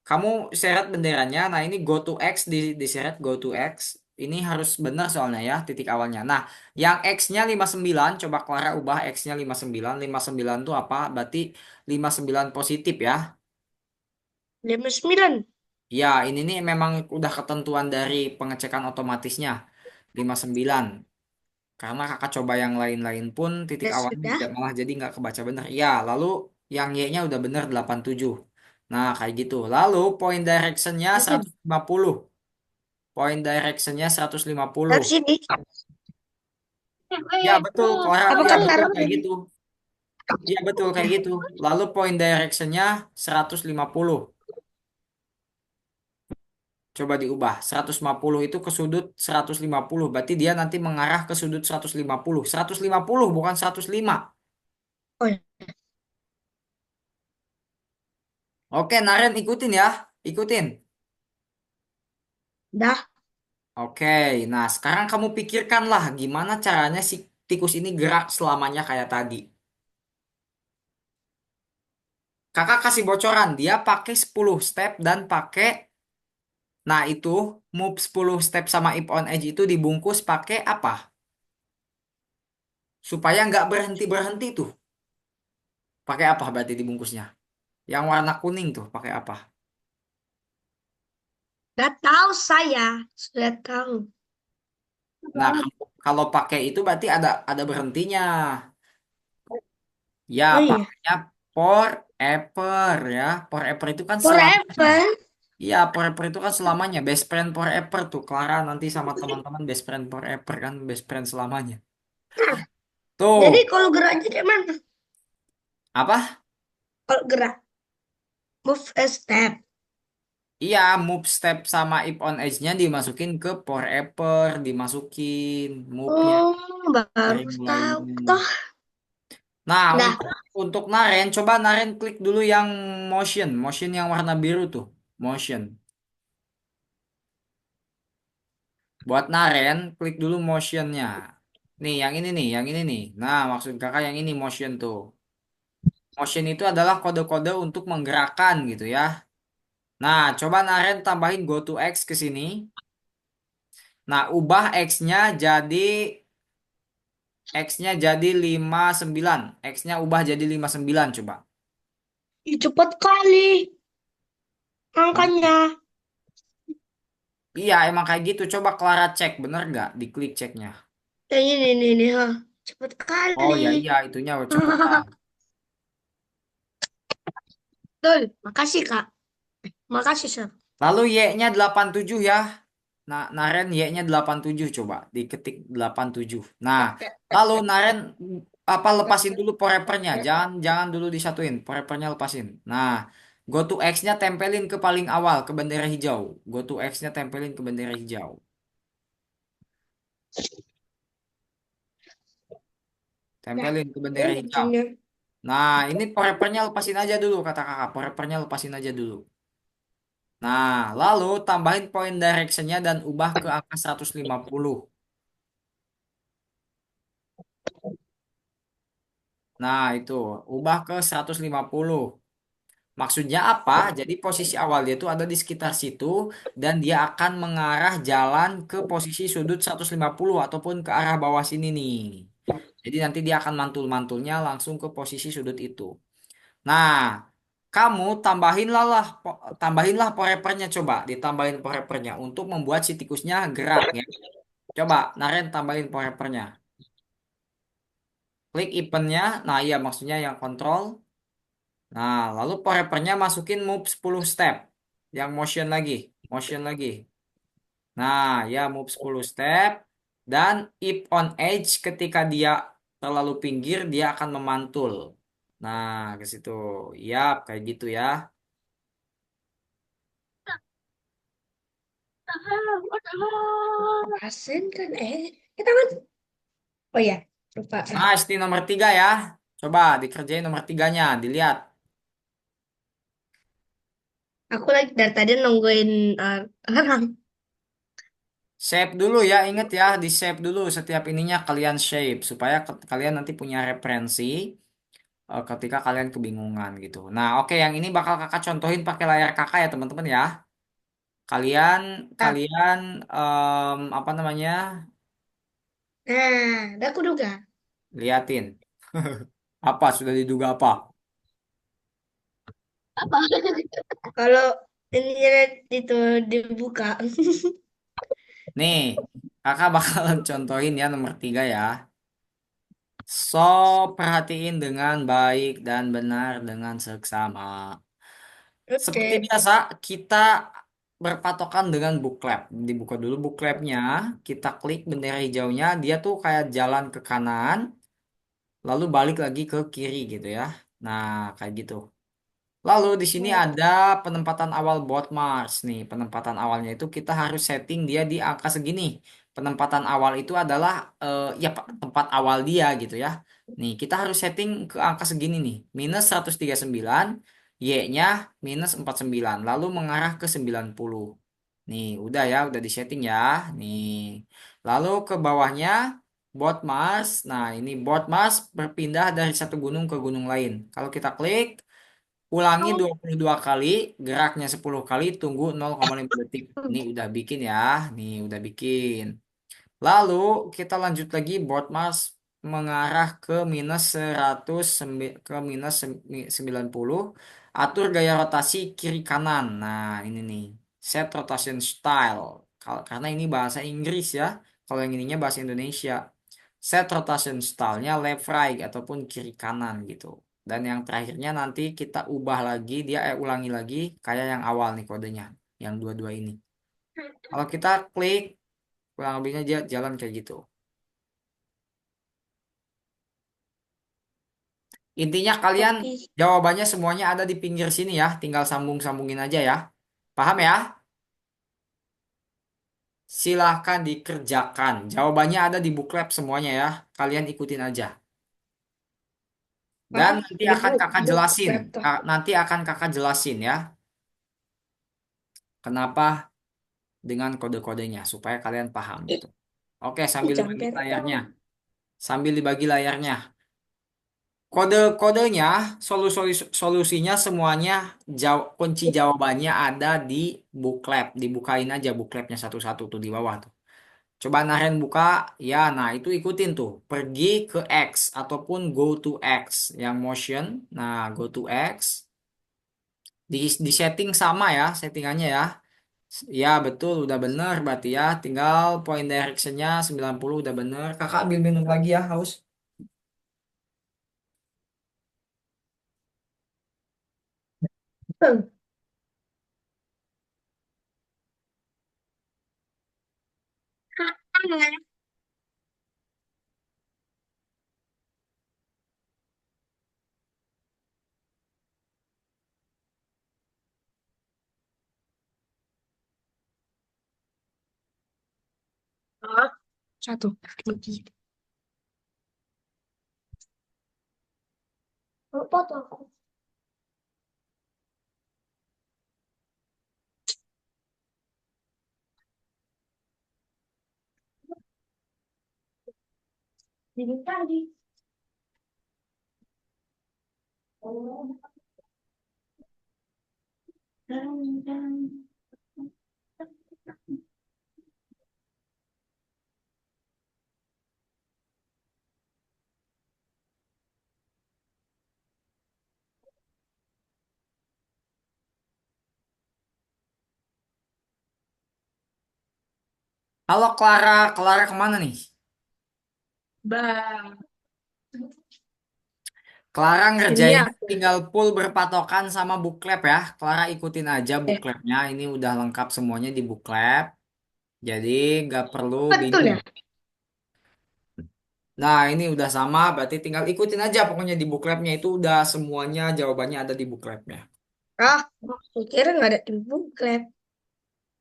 kamu seret benderanya. Nah, ini go to X diseret go to X. Ini harus benar soalnya ya, titik awalnya. Nah, yang X-nya 59, coba Clara ubah X-nya 59. 59 tuh apa? Berarti 59 positif ya. 59. Ya, ini nih memang udah ketentuan dari pengecekan otomatisnya. 59. Karena kakak coba yang lain-lain pun titik Ya awalnya sudah. malah jadi nggak kebaca benar. Ya, lalu yang Y-nya udah benar 87. Nah, kayak gitu. Lalu point directionnya Di sini. 150. Point directionnya 150. Dari sini. Ya, betul, Clara. Ya, Apakah betul taruh kayak ini? gitu. Ya, betul kayak gitu. Lalu point directionnya 150. Coba diubah. 150 itu ke sudut 150. Berarti dia nanti mengarah ke sudut 150. 150 bukan 105. Oh, ya. Oke, Naren ikutin ya. Ikutin. Dah. Oke, nah sekarang kamu pikirkanlah gimana caranya si tikus ini gerak selamanya kayak tadi. Kakak kasih bocoran, dia pakai 10 step dan pakai, nah itu move 10 step sama ip on edge itu dibungkus pakai apa? Supaya nggak berhenti-berhenti tuh. Pakai apa berarti dibungkusnya? Yang warna kuning tuh pakai apa? Gak tahu saya. Sudah tahu. Nah, kalau pakai itu berarti ada berhentinya. Ya, Oh iya. pakainya forever ya. Forever itu kan selamanya. Forever. Iya, forever itu kan selamanya. Best friend forever tuh. Clara nanti sama teman-teman best friend forever kan. Best friend selamanya. Nah, jadi Tuh, kalau geraknya kayak mana? apa? Kalau gerak. Move a step. Iya, move step sama ip on edge-nya dimasukin ke forever. Dimasukin move-nya Oh, baru dari tahu. mulainya. Toh. Nah, Dah. untuk Naren, coba Naren klik dulu yang motion. Motion yang warna biru tuh. Motion. Buat Naren, klik dulu motionnya. Nih, yang ini nih, yang ini nih. Nah, maksud kakak yang ini motion tuh. Motion itu adalah kode-kode untuk menggerakkan gitu ya. Nah, coba Naren tambahin go to X ke sini. Nah, ubah X-nya jadi X-nya jadi 59. X-nya ubah jadi 59 coba. Ih, cepat kali. Hmm. Angkanya. Iya, emang kayak gitu. Coba Clara cek, bener nggak? Diklik ceknya. Ini. Ha. Cepat Oh kali. ya iya, itunya cepetan. Betul. Makasih, Kak. Makasih, Sir. Lalu Y-nya 87 ya. Nah, Naren Y-nya 87 coba diketik 87. Nah, lalu Naren apa lepasin dulu forevernya. Jangan jangan dulu disatuin, forevernya lepasin. Nah, Go to X-nya tempelin ke paling awal, ke bendera hijau. Go to X-nya tempelin ke bendera hijau. Dah, Tempelin ke bendera udah hijau. bikinnya. Nah, ini forever-nya lepasin aja dulu, kata kakak. Forever-nya lepasin aja dulu. Nah, lalu tambahin point direction-nya dan ubah ke angka 150. Nah, itu. Ubah ke 150. Maksudnya apa? Jadi posisi awal dia itu ada di sekitar situ dan dia akan mengarah jalan ke posisi sudut 150 ataupun ke arah bawah sini nih. Jadi nanti dia akan mantul-mantulnya langsung ke posisi sudut itu. Nah, kamu tambahinlah porepernya coba, ditambahin porepernya untuk membuat si tikusnya gerak ya. Coba, Naren tambahin porepernya. Klik eventnya, nah iya maksudnya yang kontrol. Nah, lalu porepernya masukin move 10 step. Yang motion lagi. Nah, ya move 10 step. Dan if on edge ketika dia terlalu pinggir, dia akan memantul. Nah, ke situ. Yap, kayak gitu ya. What the hell? Asen kan kita kan. Oh ya, lupa. Nah, ini nomor 3 ya. Coba dikerjain nomor tiganya, dilihat. Aku lagi dari tadi nungguin eh, orang. Save dulu ya, inget ya, di save dulu setiap ininya kalian save supaya kalian nanti punya referensi ketika kalian kebingungan gitu. Nah, oke yang ini bakal kakak contohin pakai layar kakak ya teman-teman ya. Kalian Ah, kalian apa namanya? nah, udah aku duga. Liatin. Apa sudah diduga apa? Apa? Kalau ini itu dibuka. Nih, kakak bakalan contohin ya nomor 3 ya. So, perhatiin dengan baik dan benar dengan seksama. Seperti Oke. biasa, kita berpatokan dengan booklet. Dibuka dulu bookletnya, kita klik bendera hijaunya, dia tuh kayak jalan ke kanan, lalu balik lagi ke kiri gitu ya. Nah, kayak gitu. Lalu di sini ada penempatan awal board Mars nih. Penempatan awalnya itu kita harus setting dia di angka segini. Penempatan awal itu adalah ya tempat awal dia gitu ya. Nih, kita harus setting ke angka segini nih. Minus 139, Y-nya minus 49, lalu mengarah ke 90. Nih, udah ya, udah disetting ya. Nih. Lalu ke bawahnya board Mars. Nah, ini board Mars berpindah dari satu gunung ke gunung lain. Kalau kita klik ulangi 22 kali, geraknya 10 kali, tunggu 0,5 detik. Ini udah bikin ya. Nih udah bikin. Lalu kita lanjut lagi board Mars mengarah ke minus 100 ke minus 90. Atur gaya rotasi kiri kanan. Nah, ini nih. Set rotation style. Karena ini bahasa Inggris ya. Kalau yang ininya bahasa Indonesia. Set rotation style-nya left right ataupun kiri kanan gitu. Dan yang terakhirnya nanti kita ubah lagi, dia ulangi lagi kayak yang awal nih kodenya. Yang dua-dua ini. Kalau kita klik, kurang lebihnya dia jalan kayak gitu. Intinya kalian Oke. jawabannya semuanya ada di pinggir sini ya. Tinggal sambung-sambungin aja ya. Paham ya? Silahkan dikerjakan. Jawabannya ada di booklet semuanya ya. Kalian ikutin aja. Dan Ah, nanti di akan kakak book jelasin. laptop. Nanti akan kakak jelasin ya. Kenapa dengan kode-kodenya. Supaya kalian paham gitu. Oke, sambil dibagi Jumper layarnya. dong. Sambil dibagi layarnya. Kode-kodenya, solusinya semuanya kunci jawabannya ada di booklet. Dibukain aja bookletnya satu-satu tuh di bawah tuh. Coba Naren buka, ya, nah itu ikutin tuh. Pergi ke X ataupun go to X yang motion. Nah, go to X. Di setting sama ya, settingannya ya. Ya betul, udah bener berarti ya. Tinggal point directionnya 90 udah bener. Kakak ambil minum lagi ya, haus. Hmm. Ah, satu. Gigi. Lupa tuh aku. Jadi tadi. Oh. Halo Clara, Clara kemana nih? Bang. Clara Ini ngerjainnya aku. tinggal full berpatokan sama Booklab ya. Clara ikutin aja Eh, Booklabnya. Ini udah lengkap semuanya di Booklab. Jadi nggak perlu betul bingung. ya? Nah ini udah sama, berarti tinggal ikutin aja pokoknya di Booklabnya itu udah semuanya jawabannya ada di Booklabnya. Ah, aku kira nggak ada di buklet.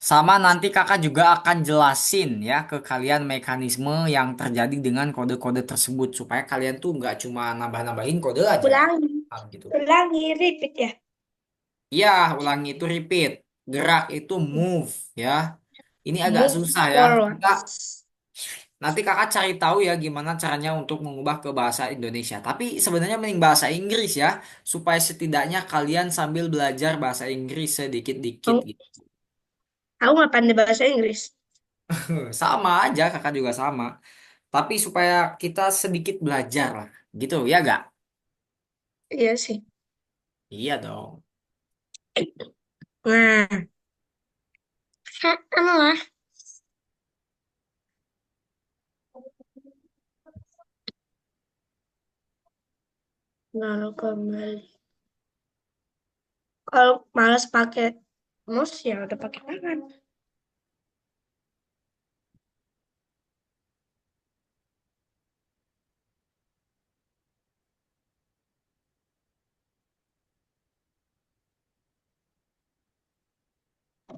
Sama nanti kakak juga akan jelasin ya ke kalian mekanisme yang terjadi dengan kode-kode tersebut supaya kalian tuh nggak cuma nambah-nambahin kode aja. Ulangi. Ah, gitu. Ulangi, repeat ya. Iya, ulangi itu repeat. Gerak itu move ya. Ini agak Move susah ya. forward. Nanti kakak cari tahu ya gimana caranya untuk mengubah ke bahasa Indonesia. Tapi sebenarnya mending bahasa Inggris ya, supaya setidaknya kalian sambil belajar bahasa Inggris sedikit-dikit Aku, gitu. aku nggak pandai bahasa Inggris. Sama aja, kakak juga sama. Tapi supaya kita sedikit belajar lah, gitu ya gak? Iya sih. Iya dong. Nah, anu lah. Lalu kembali. Kalau malas pakai mouse ya udah pakai tangan.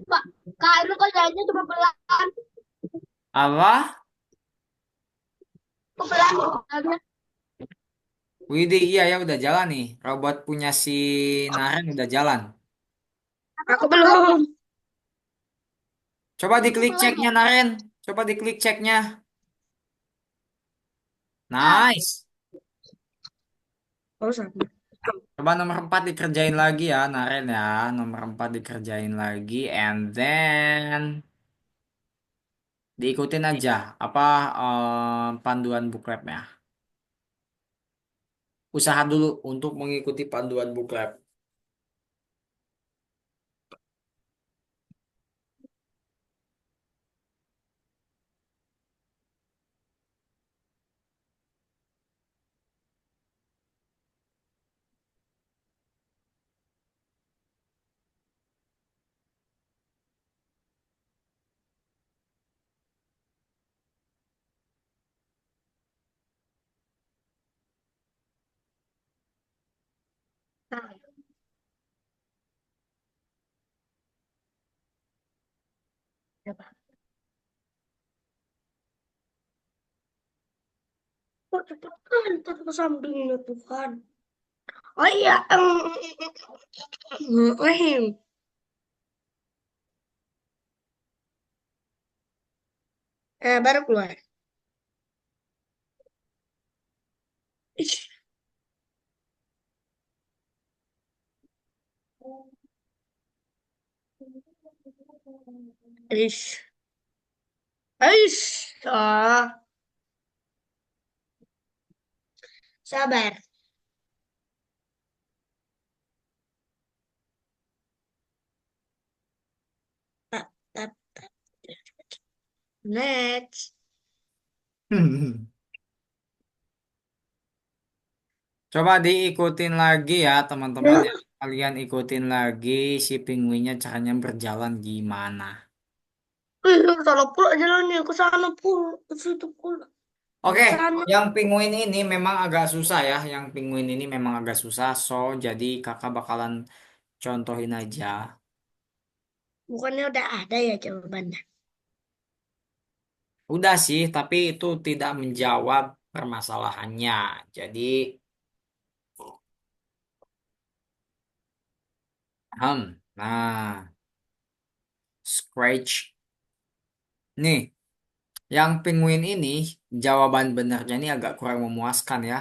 Pak, Kak, itu kerjanya cuma pelan. Apa? Pelan. Widih, iya ya udah jalan nih. Robot punya si Naren udah jalan. Aku belum. Coba Aku diklik pelan ceknya kok. Naren. Coba diklik ceknya. Ah, Nice. oh sama. Coba nomor 4 dikerjain lagi ya, Naren ya. Nomor 4 dikerjain lagi. And then diikutin aja apa panduan bookletnya. Usaha dulu untuk mengikuti panduan buklet. Nah, ya, Pak. Oh, cepet kan, ntar ke sampingnya tuh kan. Oh iya, baru keluar. Ish, ish, ish. Ah, sabar. Tak, tak, tak. Next. Coba diikutin lagi ya teman-teman ya. Kalian ikutin lagi si penguinnya caranya berjalan gimana. Salah pula jalannya ke sana pula, ke situ pula, Oke, ke sana. yang penguin ini memang agak susah ya. Yang penguin ini memang agak susah. So, jadi kakak bakalan contohin aja. Bukannya udah ada ya jawabannya? Udah sih, tapi itu tidak menjawab permasalahannya. Jadi, nah, scratch. Nih, yang penguin ini jawaban benernya ini agak kurang memuaskan ya.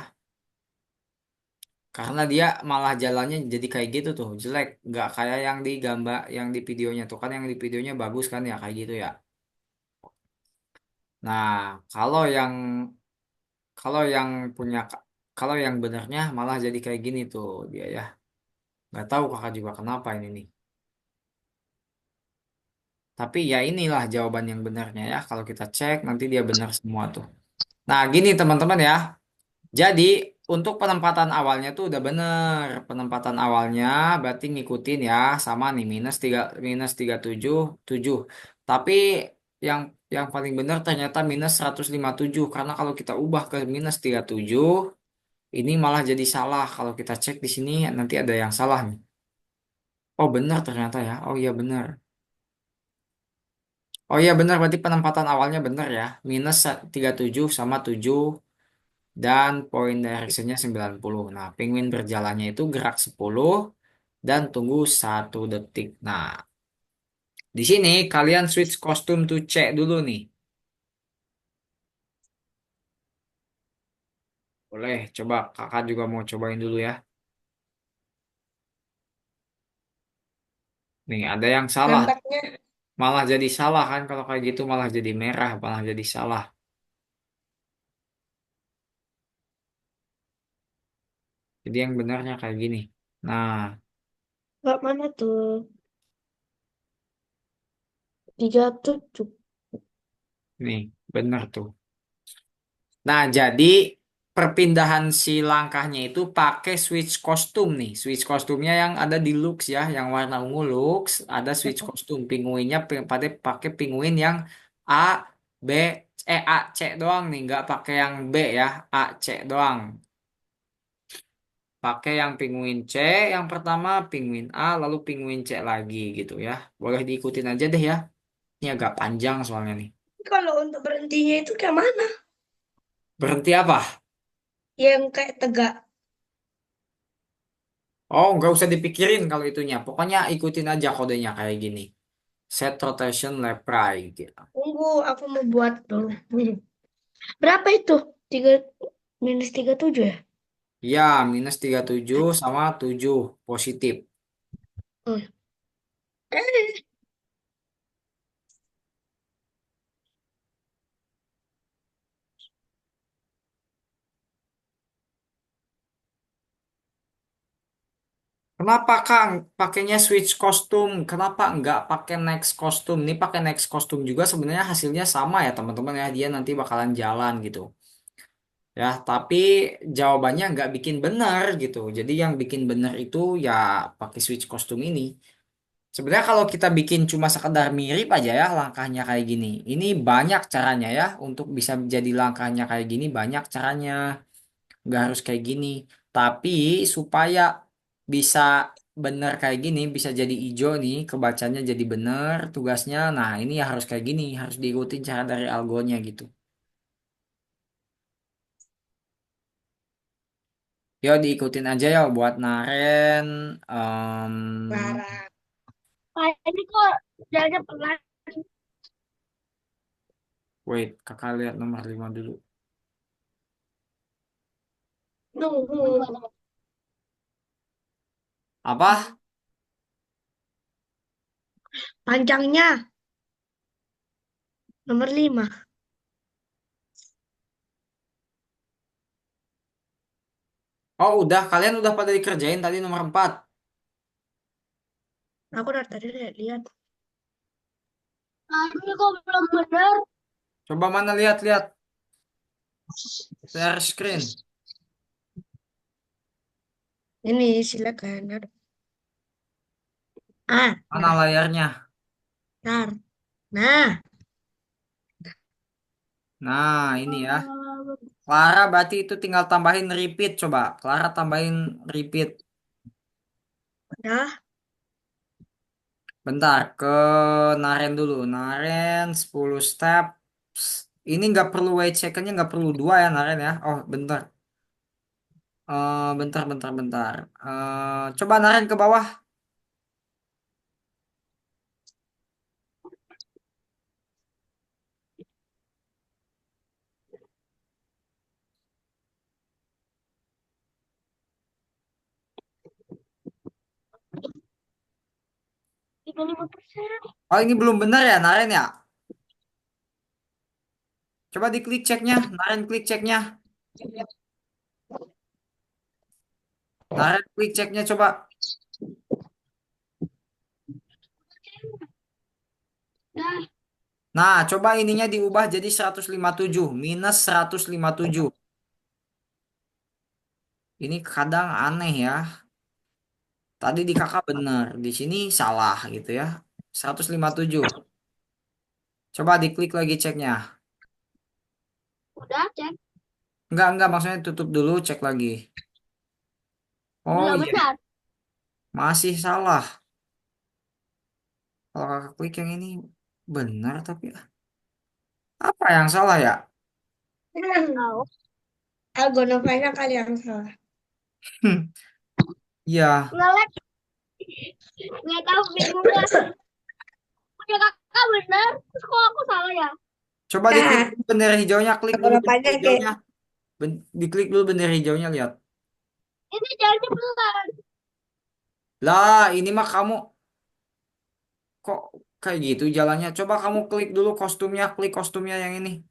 Karena dia malah jalannya jadi kayak gitu tuh, jelek. Nggak kayak yang di gambar, yang di videonya tuh kan, yang di videonya bagus kan ya kayak gitu ya. Nah, kalau yang kalau yang punya kalau yang benernya malah jadi kayak gini tuh dia ya. Nggak tahu kakak juga kenapa ini nih. Tapi ya inilah jawaban yang benarnya ya. Kalau kita cek nanti dia benar semua tuh. Nah, gini teman-teman ya. Jadi untuk penempatan awalnya tuh udah bener. Penempatan awalnya berarti ngikutin ya sama nih minus 37 7. Tapi yang yang paling benar ternyata minus 157 karena kalau kita ubah ke minus 37 ini malah jadi salah. Kalau kita cek di sini nanti ada yang salah nih. Oh benar ternyata ya. Oh iya benar. Oh iya benar berarti penempatan awalnya benar ya. Minus 37 sama 7 dan point directionnya 90. Nah, penguin berjalannya itu gerak 10 dan tunggu 1 detik. Nah, di sini kalian switch kostum to C dulu nih. Boleh, coba kakak juga mau cobain dulu ya. Nih, ada yang salah. Nampaknya Malah jadi salah kan kalau kayak gitu malah jadi merah, malah jadi salah. Jadi yang benarnya kayak gini. Nah, nggak mana tuh? 37. nih, benar tuh. Nah, jadi perpindahan si langkahnya itu pakai switch kostum nih. Switch kostumnya yang ada di Lux ya, yang warna ungu Lux, ada switch kostum. Pinguinnya pada pakai pinguin yang A, B, A, C doang nih, nggak pakai yang B ya, A, C doang. Pakai yang pinguin C, yang pertama pinguin A, lalu pinguin C lagi gitu ya. Boleh diikutin aja deh ya. Ini agak panjang soalnya nih. Kalau untuk berhentinya itu kayak mana? Berhenti apa? Yang kayak tegak. Oh, nggak usah dipikirin kalau itunya. Pokoknya ikutin aja kodenya kayak gini. Set rotation left right gitu. Tunggu, aku mau buat dulu. Berapa itu? Tiga -37 ya? Ya, minus 37 sama 7 positif. Oh. Eh, Kenapa Kang pakainya switch kostum? Kenapa nggak pakai next kostum? Ini pakai next kostum juga sebenarnya hasilnya sama ya teman-teman ya. Dia nanti bakalan jalan gitu. Ya, tapi jawabannya nggak bikin benar gitu. Jadi yang bikin benar itu ya pakai switch kostum ini. Sebenarnya kalau kita bikin cuma sekedar mirip aja ya langkahnya kayak gini. Ini banyak caranya ya untuk bisa jadi langkahnya kayak gini banyak caranya. Nggak harus kayak gini. Tapi supaya bisa bener kayak gini, bisa jadi ijo nih, kebacanya jadi bener tugasnya. Nah ini ya harus kayak gini, harus diikutin cara dari algonya gitu. Yo diikutin aja ya buat Naren. em, Parah. Ini kok jalannya pelan. Wait, kakak lihat nomor 5 dulu. Tunggu. Apa? Panjangnya nomor 5. Oh udah, kalian udah pada dikerjain tadi nomor 4. Aku dari tadi lihat. Ini kok belum benar? Coba mana lihat-lihat. Share screen. Ini silakan. Ah, Mana nah, layarnya? ntar. Nah, Nah ini ya. Clara berarti itu tinggal tambahin repeat coba. Clara tambahin repeat. ya. Bentar, ke Naren dulu. Naren 10 steps. ini nggak perlu wait secondnya, nggak perlu dua ya Naren ya. Oh bentar. Bentar, bentar, bentar. Coba Naren ke bawah. Tiga 5%. Oh ini belum benar ya Naren ya. Coba diklik ceknya. Naren klik ceknya. Naren klik ceknya coba. Dah, Nah, coba ininya diubah jadi 157 minus 157. Ini kadang aneh ya. Tadi di kakak bener, di sini salah gitu ya. 157. Coba diklik lagi ceknya. udah cek. Enggak, maksudnya tutup dulu, cek lagi. Oh Nggak iya, benar. masih salah. Kalau kakak klik yang ini benar tapi apa yang salah ya? Tahu. Algonovanya kali yang salah. Iya, Ngelek. Nggak tahu bingung lah. Punya kakak benar. Terus kok aku salah ya? coba diklik Nah, dulu bendera hijaunya, klik dulu bendera algonovanya kayak hijaunya. Diklik dulu bendera hijaunya, lihat. Ini jalannya pelan. Lah, ini mah kamu kok kayak gitu jalannya. Coba kamu klik dulu kostumnya, klik kostumnya yang ini.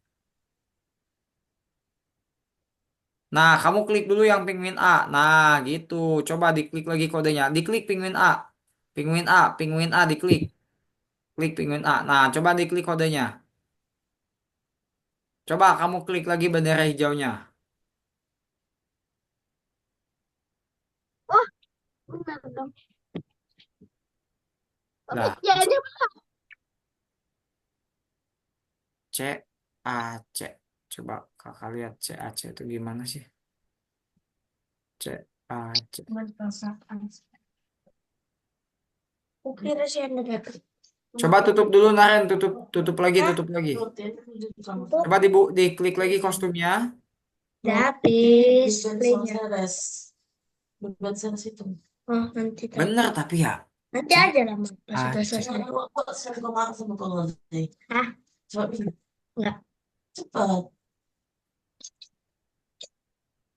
Nah, kamu klik dulu yang penguin A. Nah, gitu. Coba diklik lagi kodenya. Diklik penguin A. Penguin A, penguin A diklik. Klik penguin A. Nah, coba diklik kodenya. Coba kamu klik lagi bendera hijaunya. Oh, benar dong. Tapi Lah, jalannya C A C. Coba kakak lihat C A C itu gimana sih? C A C. perasaan. Kukira siya nagagalit. Coba tutup dulu Naren, tutup tutup lagi, Hah? tutup lagi. Untuk Coba diklik lagi kostumnya. habis playnya. Oh, nanti tahu. Bener tapi ya. Nanti C aja lah, Mak, pas A sudah C. selesai. Hah? Enggak.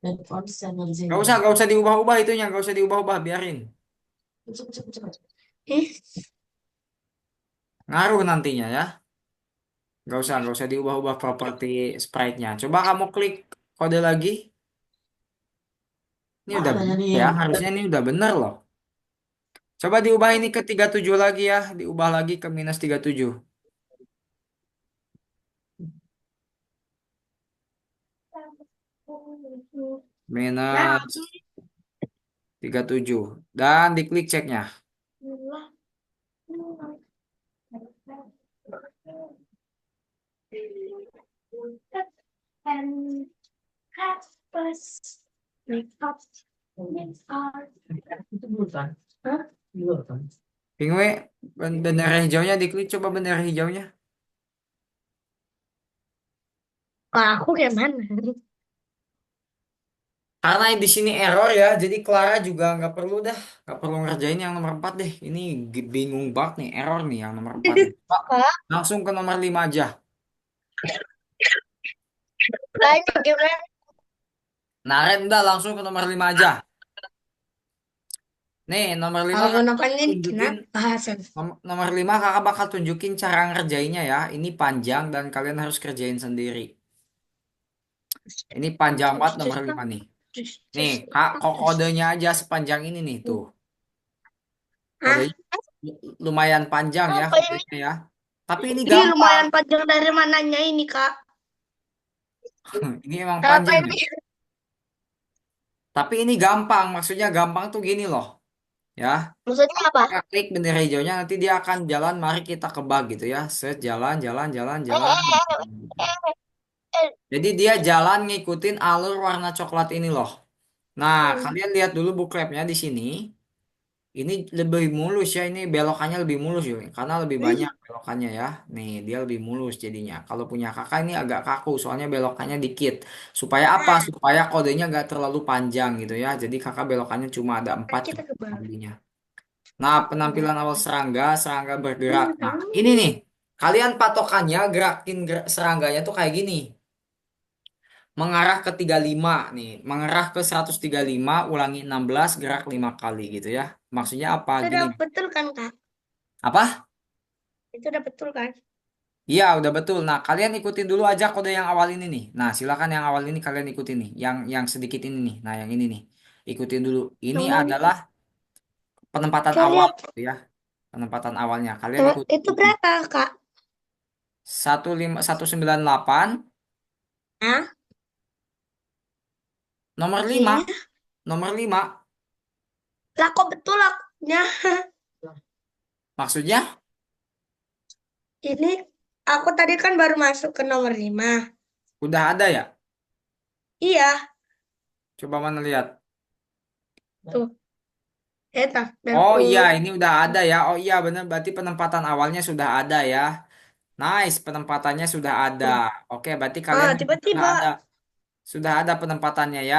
Gak usah diubah-ubah itunya, gak usah diubah-ubah, biarin. Eh, Ngaruh nantinya ya. Gak usah diubah-ubah properti sprite-nya. Coba kamu klik kode lagi. Ini udah bener ya, harusnya ini udah bener loh. Coba diubah ini ke 37 lagi ya, diubah lagi ke minus 37. nah, Minus 37. Dan diklik ceknya. and breakfast, wake up, are, hah? Pingwe, bendera hijaunya diklik, coba bendera hijaunya. Kalau aku kayak mana? Karena di sini error ya, jadi Clara juga nggak perlu dah, nggak perlu ngerjain yang nomor 4 deh. Ini bingung banget nih, error nih yang nomor 4 nih. Pak, Kak, langsung ke nomor 5 aja. banyak gimana? Naren udah langsung ke nomor 5 aja. Nih, nomor 5 Kalau kakak nopannya tunjukin, kenapa Hasan? nomor 5 kakak bakal tunjukin cara ngerjainnya ya. Ini panjang dan kalian harus kerjain sendiri. Ini panjang banget nomor 5 nih. Nih, kak, kok kodenya aja sepanjang ini nih tuh. Hah? Kodenya lumayan panjang ya Apa ini? kodenya ya. Tapi ini Ini gampang. lumayan panjang dari mananya ini, Kak. Ini emang Apa panjang ya. ini? Tapi ini gampang. Maksudnya gampang tuh gini loh. Ya. Maksudnya apa? Kakak klik bendera hijaunya nanti dia akan jalan. Mari kita kebak gitu ya. Set jalan, jalan, jalan, jalan. Jadi dia jalan ngikutin alur warna coklat ini loh. Nah, Hmm. kalian lihat dulu booklepnya di sini. Ini lebih mulus ya, ini belokannya lebih mulus ya, karena lebih banyak Wih, belokannya ya. Nih, dia lebih mulus jadinya. Kalau punya kakak ini agak kaku, soalnya belokannya dikit. Supaya apa? nah, Supaya kodenya nggak terlalu panjang gitu ya. Jadi kakak belokannya cuma ada kan 4 kita cukup kebal. ambilnya. Nah, penampilan awal serangga, serangga bergerak. Nah, ini Hmm. nih, kalian patokannya gerakin serangganya tuh kayak gini. Mengarah ke 35 nih, mengarah ke 135, ulangi 16, gerak 5 kali gitu ya. Maksudnya apa? Itu Gini. udah betul kan, Kak? Apa? Itu udah betul kan? Iya, udah betul. Nah, kalian ikutin dulu aja kode yang awal ini nih. Nah, silakan yang awal ini kalian ikutin nih. Yang sedikit ini nih. Nah, yang ini nih. Ikutin dulu. Ini Yang mana? adalah penempatan Saya awal lihat. gitu ya. Penempatan awalnya. Kalian ikutin Itu dulu nih. berapa, Kak? 198 Hah? nomor 5. Ininya? Nomor 5. Lah kok betul akunya? Maksudnya Ini aku tadi kan baru masuk ke nomor 5. udah ada ya? Iya, Coba mana lihat. tuh. Udah Oh aku. iya, ini udah ada ya. Oh iya, benar. Berarti penempatan awalnya sudah ada ya. Nice, penempatannya sudah ada. Oke, berarti kalian Ah, juga sudah tiba-tiba. ada. Sudah ada penempatannya ya.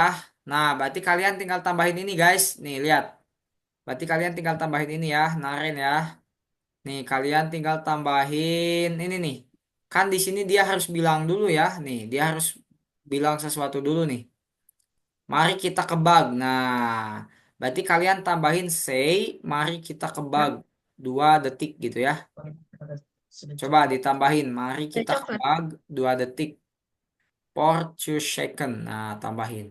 Nah, berarti kalian tinggal tambahin ini guys. Nih, lihat. Berarti kalian tinggal tambahin ini ya, Naren ya. Nih, kalian tinggal tambahin ini nih. Kan di sini dia harus bilang dulu ya. Nih, dia harus bilang sesuatu dulu nih. Mari kita kebag. Nah, berarti kalian tambahin say, mari kita kebag 2 detik gitu ya. Coba ditambahin, mari Ada kita coklat. kebag 2 detik. For 2 second. Nah, tambahin.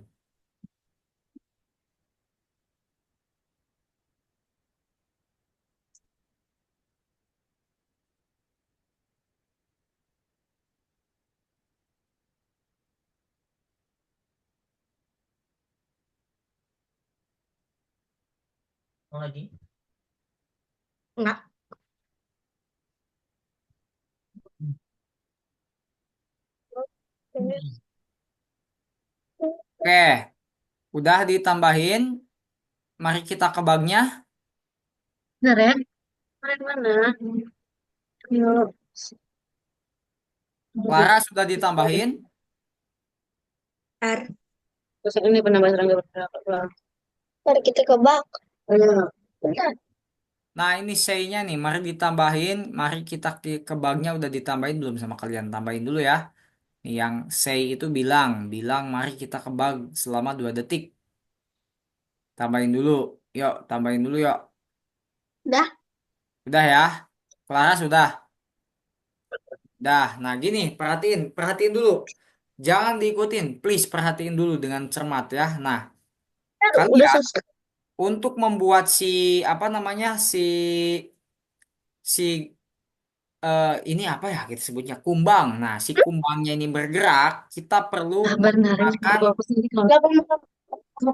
Enggak. Oke, udah ditambahin. Mari kita ke bagnya. Bener ya? Keren mana? Yuk. Clara sudah ditambahin. Ntar. Terus ini penambah serangga bergerak. Mari kita ke bak. Bentar. Nah, ini say-nya nih. Mari ditambahin. Mari kita ke bagnya udah ditambahin belum sama kalian? Tambahin dulu ya. Nih, yang say itu bilang. Bilang mari kita ke bag selama 2 detik. Tambahin dulu. Yuk, tambahin dulu yuk. Udah. Udah ya. Clara sudah. Dah. Nah, gini. Perhatiin. Perhatiin dulu. Jangan diikutin. Please, perhatiin dulu dengan cermat ya. Nah, Udah kalian selesai. untuk membuat si apa namanya si ini apa ya kita sebutnya kumbang. Nah, si kumbangnya ini bergerak, kita perlu Sabar naring menggunakan bawa aku sendiri kalau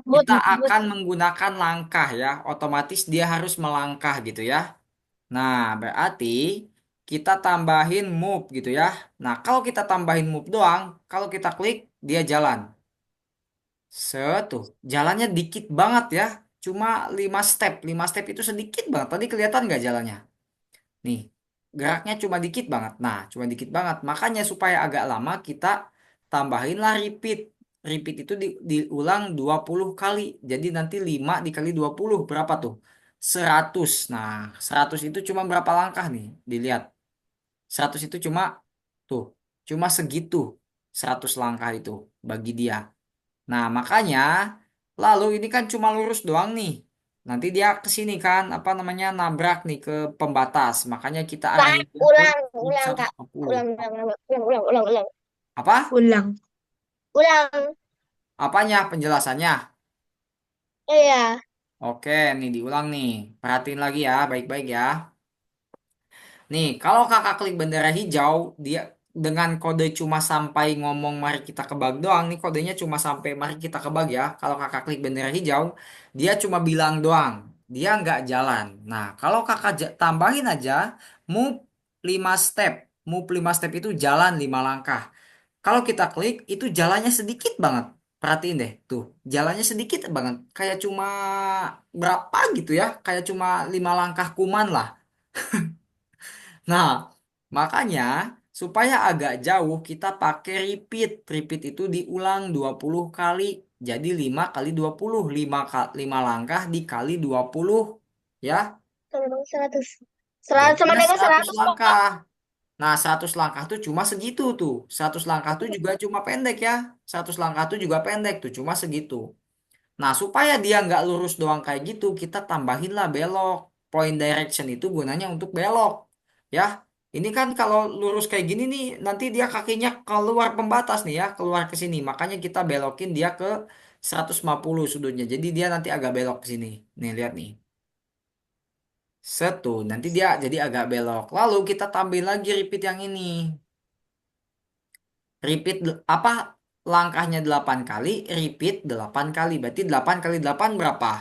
buat kita buat. akan menggunakan langkah ya. Otomatis dia harus melangkah gitu ya. Nah, berarti kita tambahin move gitu ya. Nah, kalau kita tambahin move doang, kalau kita klik dia jalan. Setuh, jalannya dikit banget ya. Cuma 5 step. 5 step itu sedikit banget. Tadi kelihatan nggak jalannya? Nih, geraknya cuma dikit banget. Nah, cuma dikit banget. Makanya supaya agak lama kita tambahinlah repeat. Repeat itu diulang 20 kali. Jadi nanti 5 dikali 20 berapa tuh? 100. Nah, 100 itu cuma berapa langkah nih? Dilihat. 100 itu cuma tuh, cuma segitu. 100 langkah itu bagi dia. Nah, makanya lalu ini kan cuma lurus doang nih. Nanti dia ke sini kan, apa namanya, nabrak nih ke pembatas. Makanya kita Kak, arahin dia ke ulang Kak. 150. Ulang. Apa? Ulang. Ulang. Apanya penjelasannya? Iya. Oke, nih diulang nih. Perhatiin lagi ya, baik-baik ya. Nih, kalau kakak klik bendera hijau, dia dengan kode cuma sampai ngomong mari kita kebag doang, nih kodenya cuma sampai mari kita kebag ya. Kalau kakak klik bendera hijau, dia cuma bilang doang, dia nggak jalan. Nah, kalau kakak tambahin aja move 5 step, move 5 step itu jalan 5 langkah. Kalau kita klik, itu jalannya sedikit banget. Perhatiin deh, tuh jalannya sedikit banget, kayak cuma berapa gitu ya, kayak cuma 5 langkah kuman lah. Nah, makanya supaya agak jauh kita pakai repeat. Repeat itu diulang 20 kali. Jadi 5 kali 20, 5 langkah dikali 20 ya. Sama dengan 100. 100 sama Jadinya dengan 100 100 kok. langkah. Nah, 100 langkah tuh cuma segitu tuh. 100 langkah tuh juga cuma pendek ya. 100 langkah tuh juga pendek tuh, cuma segitu. Nah, supaya dia nggak lurus doang kayak gitu, kita tambahinlah belok. Point direction itu gunanya untuk belok. Ya, ini kan kalau lurus kayak gini nih, nanti dia kakinya keluar pembatas nih ya, keluar ke sini. Makanya kita belokin dia ke 150 sudutnya. Jadi dia nanti agak belok ke sini. Nih, lihat nih. Satu, nanti dia jadi agak belok. Lalu kita tambahin lagi repeat yang ini. Repeat apa? Langkahnya 8 kali, repeat 8 kali. Berarti 8 kali 8 berapa?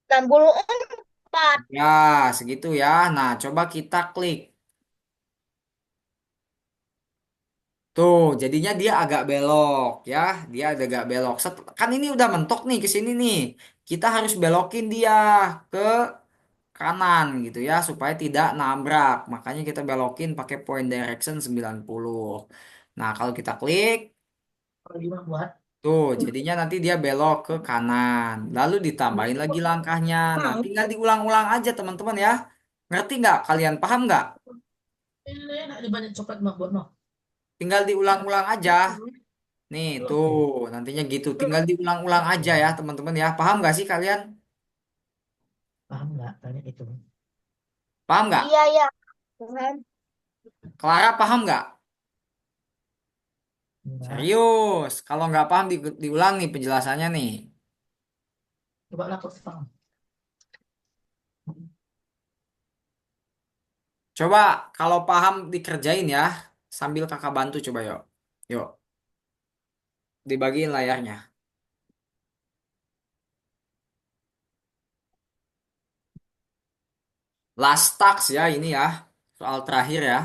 64. Ya, segitu ya. Nah, coba kita klik. Tuh, jadinya dia agak belok ya. Dia agak belok. Kan ini udah mentok nih ke sini nih. Kita harus belokin dia ke kanan gitu ya supaya tidak nabrak. Makanya kita belokin pakai point direction 90. Nah, kalau kita klik, tuh jadinya nanti dia belok ke kanan. Lalu ditambahin lagi langkahnya. Nah, tinggal diulang-ulang aja teman-teman ya. Ngerti nggak? Kalian paham nggak? Enak di banyak coklat mak buat mak. Tinggal diulang-ulang aja. Nih, tuh, nantinya gitu. Tinggal diulang-ulang aja ya, teman-teman ya. Paham nggak sih kalian? Paham nggak? Tanya itu. Paham nggak? Iya, iya. Paham. Clara paham nggak? Enggak. Serius. Kalau nggak paham, diulang nih penjelasannya nih. Coba lah kok paham. Coba kalau paham dikerjain ya. Sambil kakak bantu coba yuk. Yuk, dibagiin layarnya. Last task ya ini ya. Soal terakhir ya.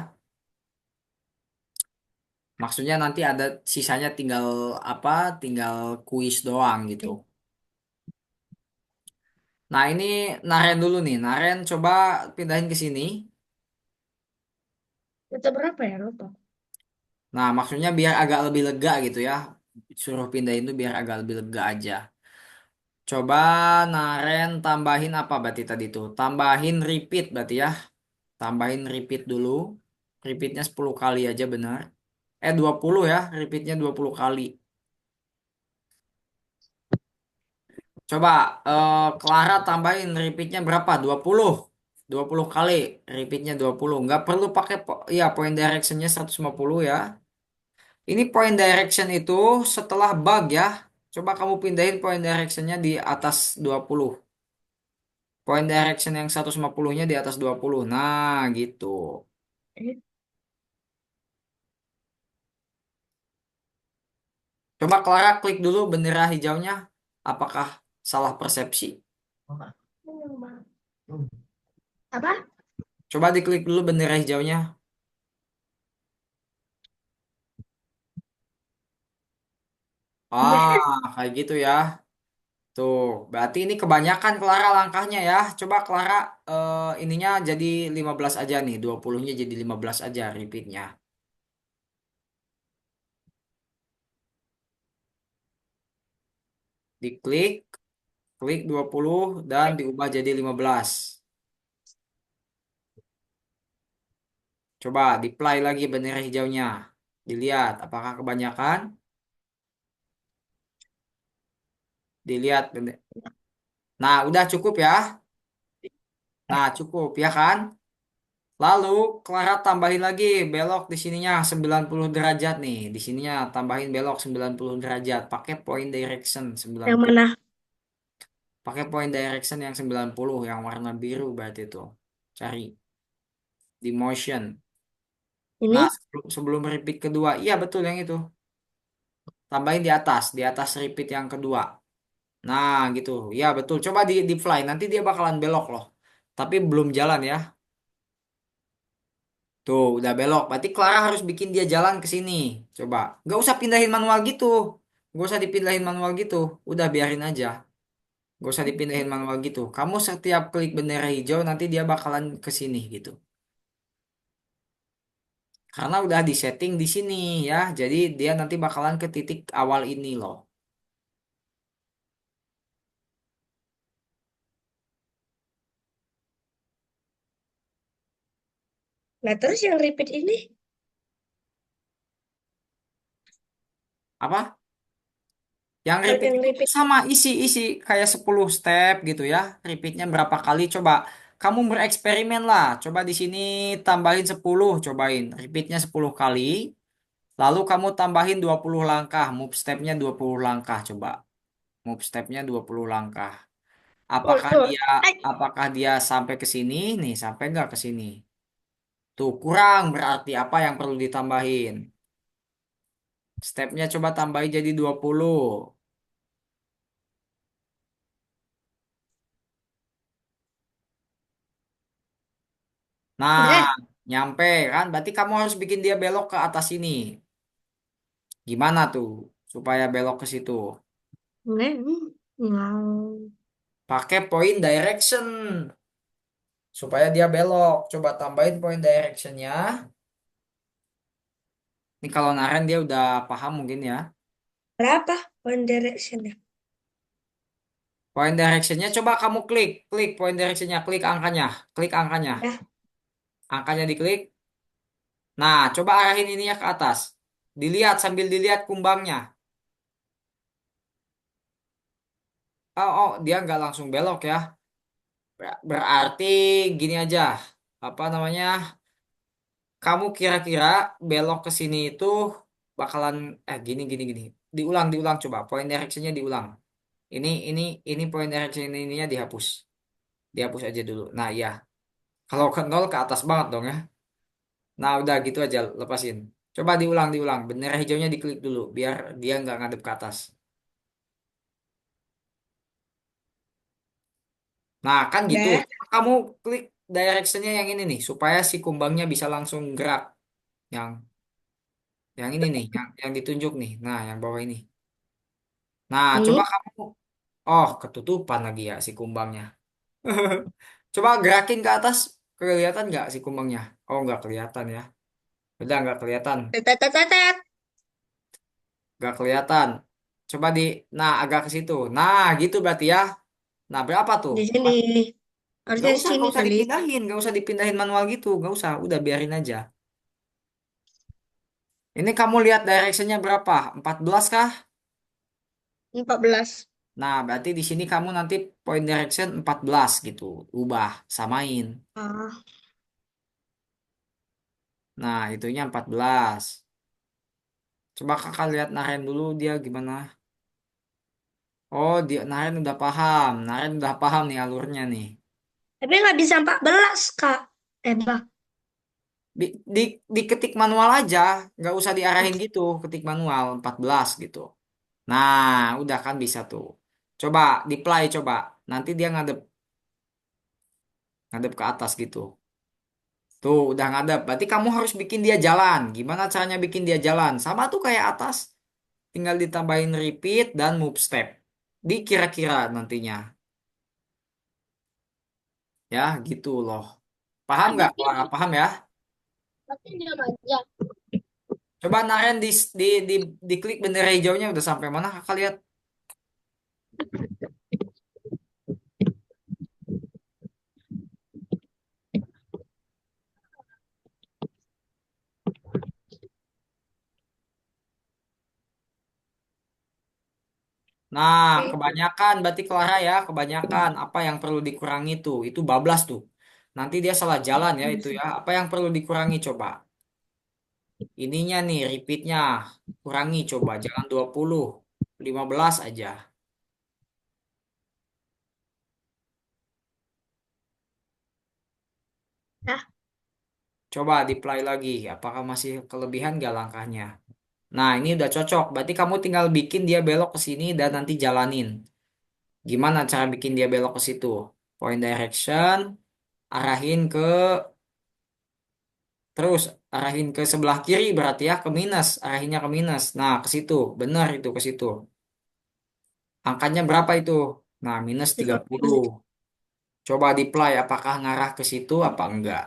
Maksudnya nanti ada sisanya tinggal apa? Tinggal kuis doang gitu. Nah, ini Naren dulu nih. Naren coba pindahin ke sini. Itu berapa ya? Lupa. Nah, maksudnya biar agak lebih lega gitu ya. Suruh pindahin tuh biar agak lebih lega aja. Coba Naren tambahin apa berarti tadi tuh? Tambahin repeat berarti ya. Tambahin repeat dulu. Repeatnya 10 kali aja benar. 20 ya. Repeatnya 20 kali. Coba Clara tambahin repeatnya berapa? 20. 20 kali. Repeatnya 20. Nggak perlu pakai ya point directionnya 150 ya. Ini point direction itu setelah bug ya. Coba kamu pindahin point directionnya di atas 20. Point direction yang 150-nya di atas 20. Nah, gitu. Eh, Coba Clara klik dulu bendera hijaunya. Apakah salah persepsi? Oh, enggak. Hmm. Apa? Coba diklik dulu bendera hijaunya. Ah, kayak gitu ya. Tuh, berarti ini kebanyakan Clara langkahnya ya. Coba Clara ininya jadi 15 aja nih. 20-nya jadi 15 aja repeatnya. Diklik, klik 20 dan diubah jadi 15. Coba di-play lagi bendera hijaunya. Dilihat apakah kebanyakan? Dilihat. Nah, udah cukup ya. Nah, cukup ya kan? Lalu Clara tambahin lagi belok di sininya 90 derajat nih. Di sininya tambahin belok 90 derajat. Pakai point direction Yang 90. mana? Pakai point direction yang 90 yang warna biru berarti itu. Cari di motion. Nah, Ini? sebelum repeat kedua. Iya, betul yang itu. Tambahin di atas repeat yang kedua. Nah, gitu. Ya, betul. Coba di fly. Nanti dia bakalan belok loh. Tapi belum jalan ya. Tuh, udah belok. Berarti Clara harus bikin dia jalan ke sini. Coba. Nggak usah pindahin manual gitu. Gak usah dipindahin manual gitu. Udah biarin aja. Gak usah dipindahin manual gitu. Kamu setiap klik bendera hijau nanti dia bakalan ke sini gitu. Karena udah disetting di sini ya. Jadi dia nanti bakalan ke titik awal ini loh. Nah, terus yang repeat ini Apa? Yang kalau repeat yang itu repeat sama isi kayak 10 step gitu ya. Repeatnya berapa kali coba. Kamu bereksperimen lah. Coba di sini tambahin 10, cobain. Repeatnya 10 kali. Lalu kamu tambahin 20 langkah. Move stepnya 20 langkah coba. Move stepnya 20 langkah. oh, Apakah oh. dia Ay, apakah dia sampai ke sini? Nih, sampai nggak ke sini? Tuh, kurang berarti apa yang perlu ditambahin? Stepnya coba tambahin jadi 20. Nah, udah, nyampe kan? Berarti kamu harus bikin dia belok ke atas sini. Gimana tuh supaya belok ke situ? udah, mau. Pakai point direction supaya dia belok. Coba tambahin point directionnya. Ini kalau Naren dia udah paham mungkin ya. Berapa One Direction ya? Point directionnya coba kamu klik, klik point directionnya, klik angkanya, Ya, angkanya diklik. Nah, coba arahin ininya ke atas. Dilihat sambil dilihat kumbangnya. Oh, oh, dia nggak langsung belok ya. Berarti gini aja. Apa namanya? Kamu kira-kira belok ke sini itu bakalan gini. Diulang coba. Point directionnya diulang. Ini ini point direction ininya dihapus. Dihapus aja dulu. Nah, iya. Kalau ke nol ke atas banget dong ya. Nah, udah gitu aja lepasin. Coba diulang. Bendera hijaunya diklik dulu biar dia nggak ngadep ke atas. Nah, kan gitu. udah. Kamu klik directionnya yang ini nih supaya si kumbangnya bisa langsung gerak. Yang yang ini nih, yang ditunjuk nih. Nah, yang bawah ini. Nah, coba Hmm. kamu oh, ketutupan lagi ya si kumbangnya. Coba gerakin ke atas. Kelihatan nggak si kumbangnya? Oh, nggak kelihatan ya. Udah nggak kelihatan. Tetetetetet. Nggak kelihatan. Coba nah agak ke situ. Nah, gitu berarti ya. Nah, berapa tuh? Di sini. Harusnya di sini Nggak usah kali. dipindahin, nggak usah dipindahin manual gitu, nggak usah, udah biarin aja. Ini kamu lihat directionnya berapa? 14 kah? 14. Nah, berarti di sini kamu nanti point direction 14 gitu. Ubah, samain. Ah, Nah, itunya 14. Coba kakak lihat Naren dulu dia gimana. Oh, dia Naren udah paham. Naren udah paham nih alurnya nih. tapi nggak bisa 14 Kak. Bah. Di, di, diketik manual aja, nggak usah diarahin gitu, ketik manual 14 gitu. Nah, udah kan bisa tuh. Coba di play coba. Nanti dia ngadep ngadep ke atas gitu. Tuh, udah ngadep. Berarti kamu harus bikin dia jalan. Gimana caranya bikin dia jalan? Sama tuh kayak atas. Tinggal ditambahin repeat dan move step. Di kira-kira nantinya. Ya, gitu loh. Paham nggak? Kalau nggak paham ya. Tapi diam aja. Coba Naren di diklik bendera hijaunya udah sampai mana kakak lihat. Nah, Oke. kebanyakan berarti Clara ya, kebanyakan apa yang perlu dikurangi tuh? Itu bablas tuh. Nanti dia salah jalan ya itu ya. Apa yang perlu dikurangi coba? Ininya nih, repeatnya. Kurangi coba, jangan 20, 15 aja. Nah, Coba di play lagi, apakah masih kelebihan gak langkahnya? Nah, ini udah cocok. Berarti kamu tinggal bikin dia belok ke sini dan nanti jalanin. Gimana cara bikin dia belok ke situ? Point direction, arahin ke terus arahin ke sebelah kiri berarti ya ke minus, arahinnya ke minus. Nah, ke situ. Benar itu ke situ. Angkanya berapa itu? Nah, minus 30. 50. Coba di-apply apakah ngarah ke situ apa enggak.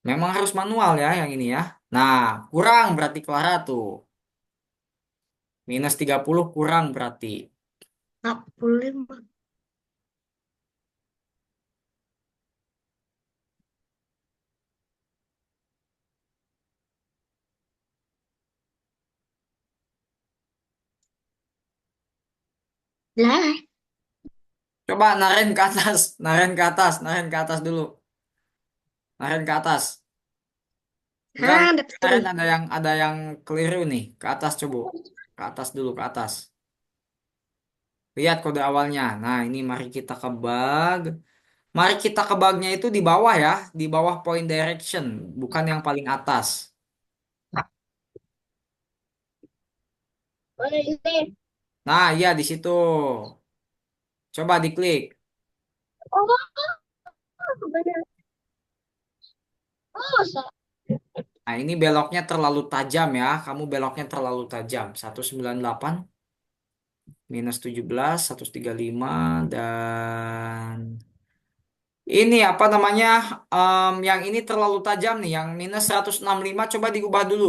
Memang harus manual ya yang ini ya. Nah, kurang berarti Clara tuh. Minus 30 kurang berarti. 45. Lah, Coba naren ke atas, naren ke atas, naren ke atas dulu. Naren ke atas. Enggak, dapat naren ini. ada yang keliru nih. Ke atas coba. Ke atas dulu, ke atas. Lihat kode awalnya. Nah, ini mari kita ke bug. Mari kita ke bugnya itu di bawah ya, di bawah point direction, bukan yang paling atas. Oh, ini. Nah, iya di situ. Coba diklik. Oh, benar. Oh, Nah, ini beloknya terlalu tajam ya. Kamu beloknya terlalu tajam. 198 minus 17, 135 dan ini apa namanya? Yang ini terlalu tajam nih. Yang minus 165 coba diubah dulu.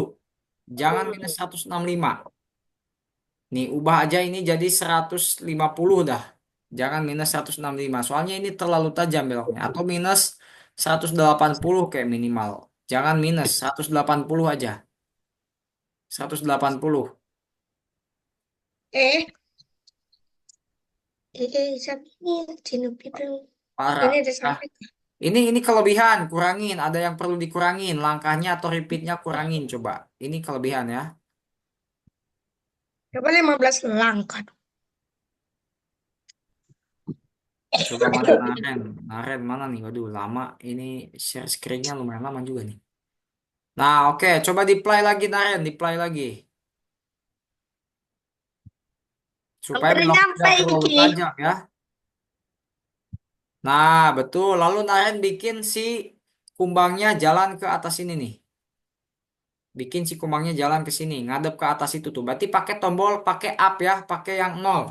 Jangan minus 165. Nih, ubah aja ini jadi 150 dah. Jangan minus 165. Soalnya ini terlalu tajam beloknya. Atau minus 180 kayak minimal. Jangan minus 180 aja. 180. Eh, sapi ini sini pitung. Parah. Ini ada Ah, sapi. ini kelebihan. Kurangin. Ada yang perlu dikurangin. Langkahnya atau repeatnya kurangin. Coba. Ini kelebihan ya. Coba 15 langkah. Coba mana Naren. Naren mana nih? Waduh, lama. Ini share screen-nya lumayan lama juga nih. Nah, oke. Coba di-play lagi, Naren. Di-play lagi. Supaya Hampir belok nyampe tidak terlalu iki. tajam ya. Nah, betul. Lalu Naren bikin si kumbangnya jalan ke atas ini nih. Bikin si kumbangnya jalan ke sini. Ngadep ke atas itu tuh. Berarti pakai tombol, pakai up ya. Pakai yang nol.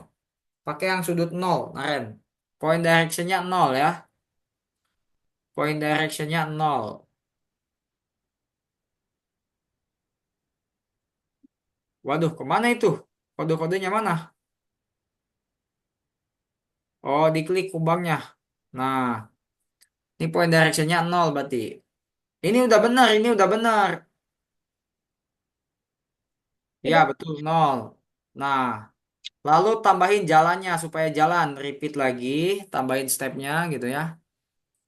Pakai yang sudut nol, Naren. Point directionnya nol ya. Point directionnya nol. Waduh, kemana itu? Kode-kodenya mana? Oh, diklik kumbangnya. Nah, ini point directionnya nol berarti. Ini udah benar, ini udah benar. Ya, Itu betul, nol. Nah, lalu tambahin jalannya supaya jalan. Repeat lagi, tambahin stepnya gitu ya.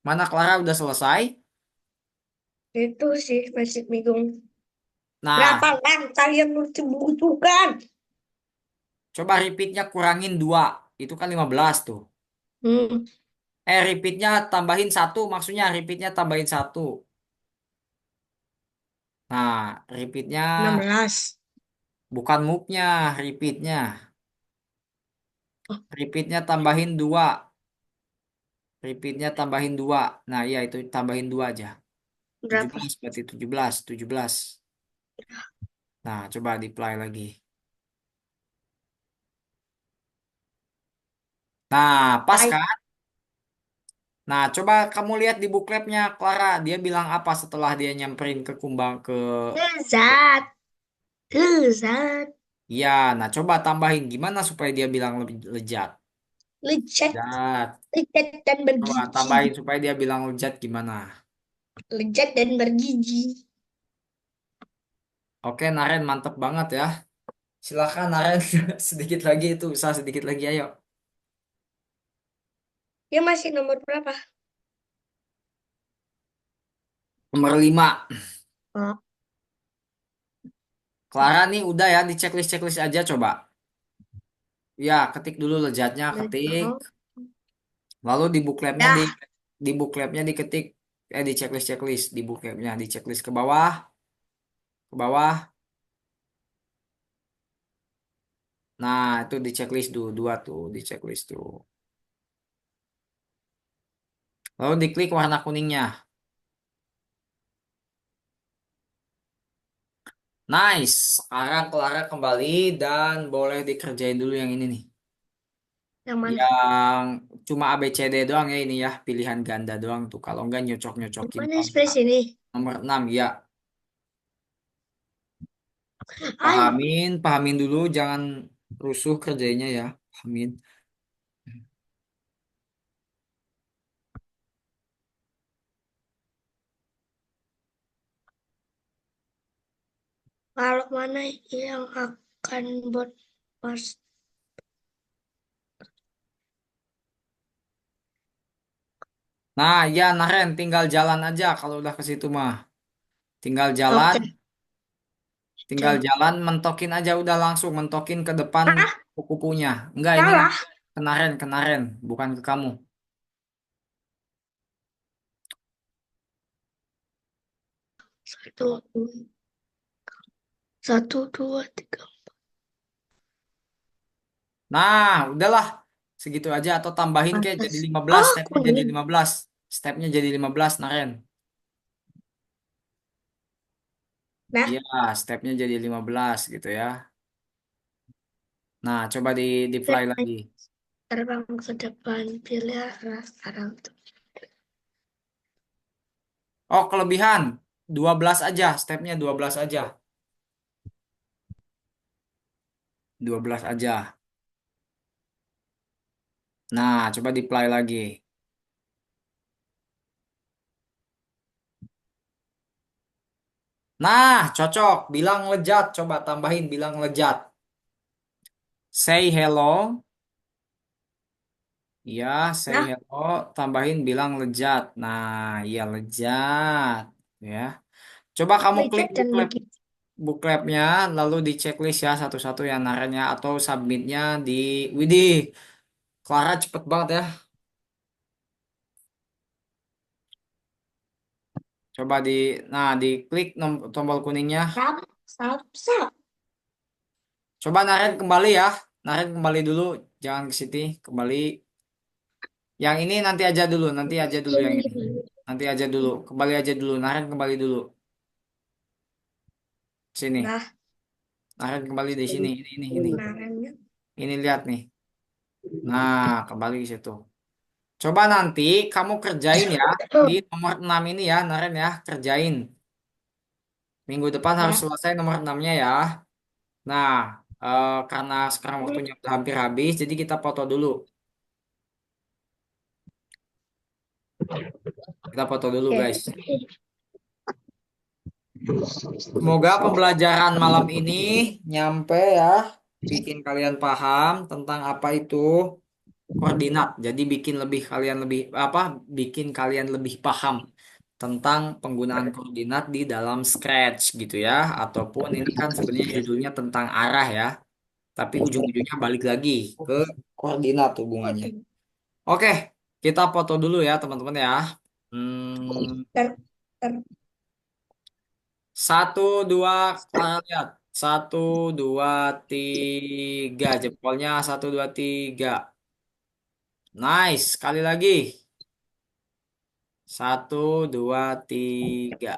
Mana Clara udah selesai? itu sih masih bingung. Nah, Berapa langkah yang harus dibutuhkan? coba repeatnya kurangin 2. Itu kan 15 tuh. Hmm, Repeatnya tambahin 1. Maksudnya repeatnya tambahin 1. Nah, repeatnya 16. bukan move-nya, repeatnya. Oh, Repeatnya tambahin 2. Repeatnya tambahin 2. Nah, iya itu tambahin 2 aja. tujuh berapa? belas berarti 17. 17. Nah, coba di-apply lagi. Nah, pas Baik. kan? Nah, coba kamu lihat di bookletnya Clara. Dia bilang apa setelah dia nyamperin ke kumbang ke... Lezat. Lezat. Iya, nah coba tambahin. Gimana supaya dia bilang lebih lezat? Lezat. Lezat. Lezat dan Coba bergizi. tambahin supaya dia bilang lezat gimana? Lezat dan bergizi. Oke, Naren mantep banget ya. Silakan Naren. Sedikit lagi itu, usaha sedikit lagi ayo. Dia masih nomor berapa? Nomor 5. Oh, Clara nih udah ya di checklist-checklist aja coba. Ya, ketik dulu lezatnya, ketik. oh, Lalu di bookletnya dah. di bookletnya diketik di checklist di bookletnya di checklist ke bawah. Nah, itu di checklist dulu dua tuh di checklist tuh. Lalu diklik warna kuningnya. Nice. Sekarang Clara kembali dan boleh dikerjain dulu yang ini nih. Yang mana? Yang cuma A B C D doang ya ini ya, pilihan ganda doang tuh. Kalau enggak Yang nyocok-nyocokin mana angka. ekspresi ini? Nomor 6 ya. Ayo, Pahamin dulu, jangan rusuh kerjanya ya. Pahamin. kalau mana yang akan buat mas? Nah, ya Naren, tinggal jalan aja kalau udah ke situ mah. Tinggal jalan, Oke, tinggal jam. jalan, mentokin aja udah langsung mentokin ke depan Ah, kupu-kupunya. Enggak, ini salah. ke Naren, bukan ke kamu. Satu, satu, dua, tiga. Nah, udahlah. Segitu aja atau tambahin ke jadi Atas. 15, Oh, stepnya jadi kuning. 15. Stepnya jadi 15, Naren. Nah, Iya, stepnya jadi 15 gitu ya. Nah, coba di fly lagi. terbang ke depan, pilih arah arah itu. Oh, kelebihan. 12 aja, stepnya 12 aja. 12 aja. Nah, coba di fly lagi. Nah, cocok. Bilang lejat. Coba tambahin bilang lejat. Say hello. Ya, say Nah, hello. Tambahin bilang lejat. Nah, iya lejat. Ya. Coba kamu klik lecet dan lagi. booklepnya, lalu di checklist ya satu-satu yang narenya atau submitnya di Widih. Clara cepet banget ya. Coba nah diklik tombol kuningnya. Sap, sap, sap. Coba Naren kembali ya. Naren kembali dulu, jangan ke sini, kembali. Yang ini nanti aja dulu yang ini. Nanti aja dulu, kembali aja dulu. Naren kembali dulu. Sini. Nah, Naren kembali di sini. Ini. kemarinnya. Ini lihat nih. Nah, kembali ke situ. Coba nanti kamu kerjain ya di Oh, nomor 6 ini ya, Naren ya, kerjain. Minggu depan harus nah. selesai nomor 6-nya ya. Nah, karena sekarang waktunya udah hampir habis, jadi kita foto dulu. Kita foto dulu, Oke. guys. Semoga pembelajaran malam ini nyampe ya, bikin kalian paham tentang apa itu koordinat. Jadi bikin kalian lebih paham tentang penggunaan koordinat di dalam Scratch gitu ya. Ataupun ini kan sebenarnya judulnya tentang arah ya, tapi ujung-ujungnya balik lagi ke koordinat hubungannya. Oke, kita foto dulu ya teman-teman ya. Hmm, Ter, ter. satu, dua, Clara lihat. Satu, dua, tiga. Jempolnya satu, dua, tiga. Nice. Sekali lagi. Satu, dua, tiga.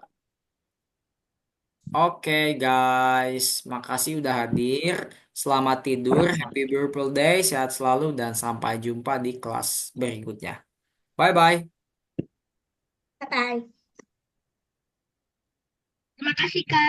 Oke guys, makasih udah hadir. Selamat tidur, happy birthday, sehat selalu, dan sampai jumpa di kelas berikutnya. Bye-bye. Bye. Terima kasih, Kak.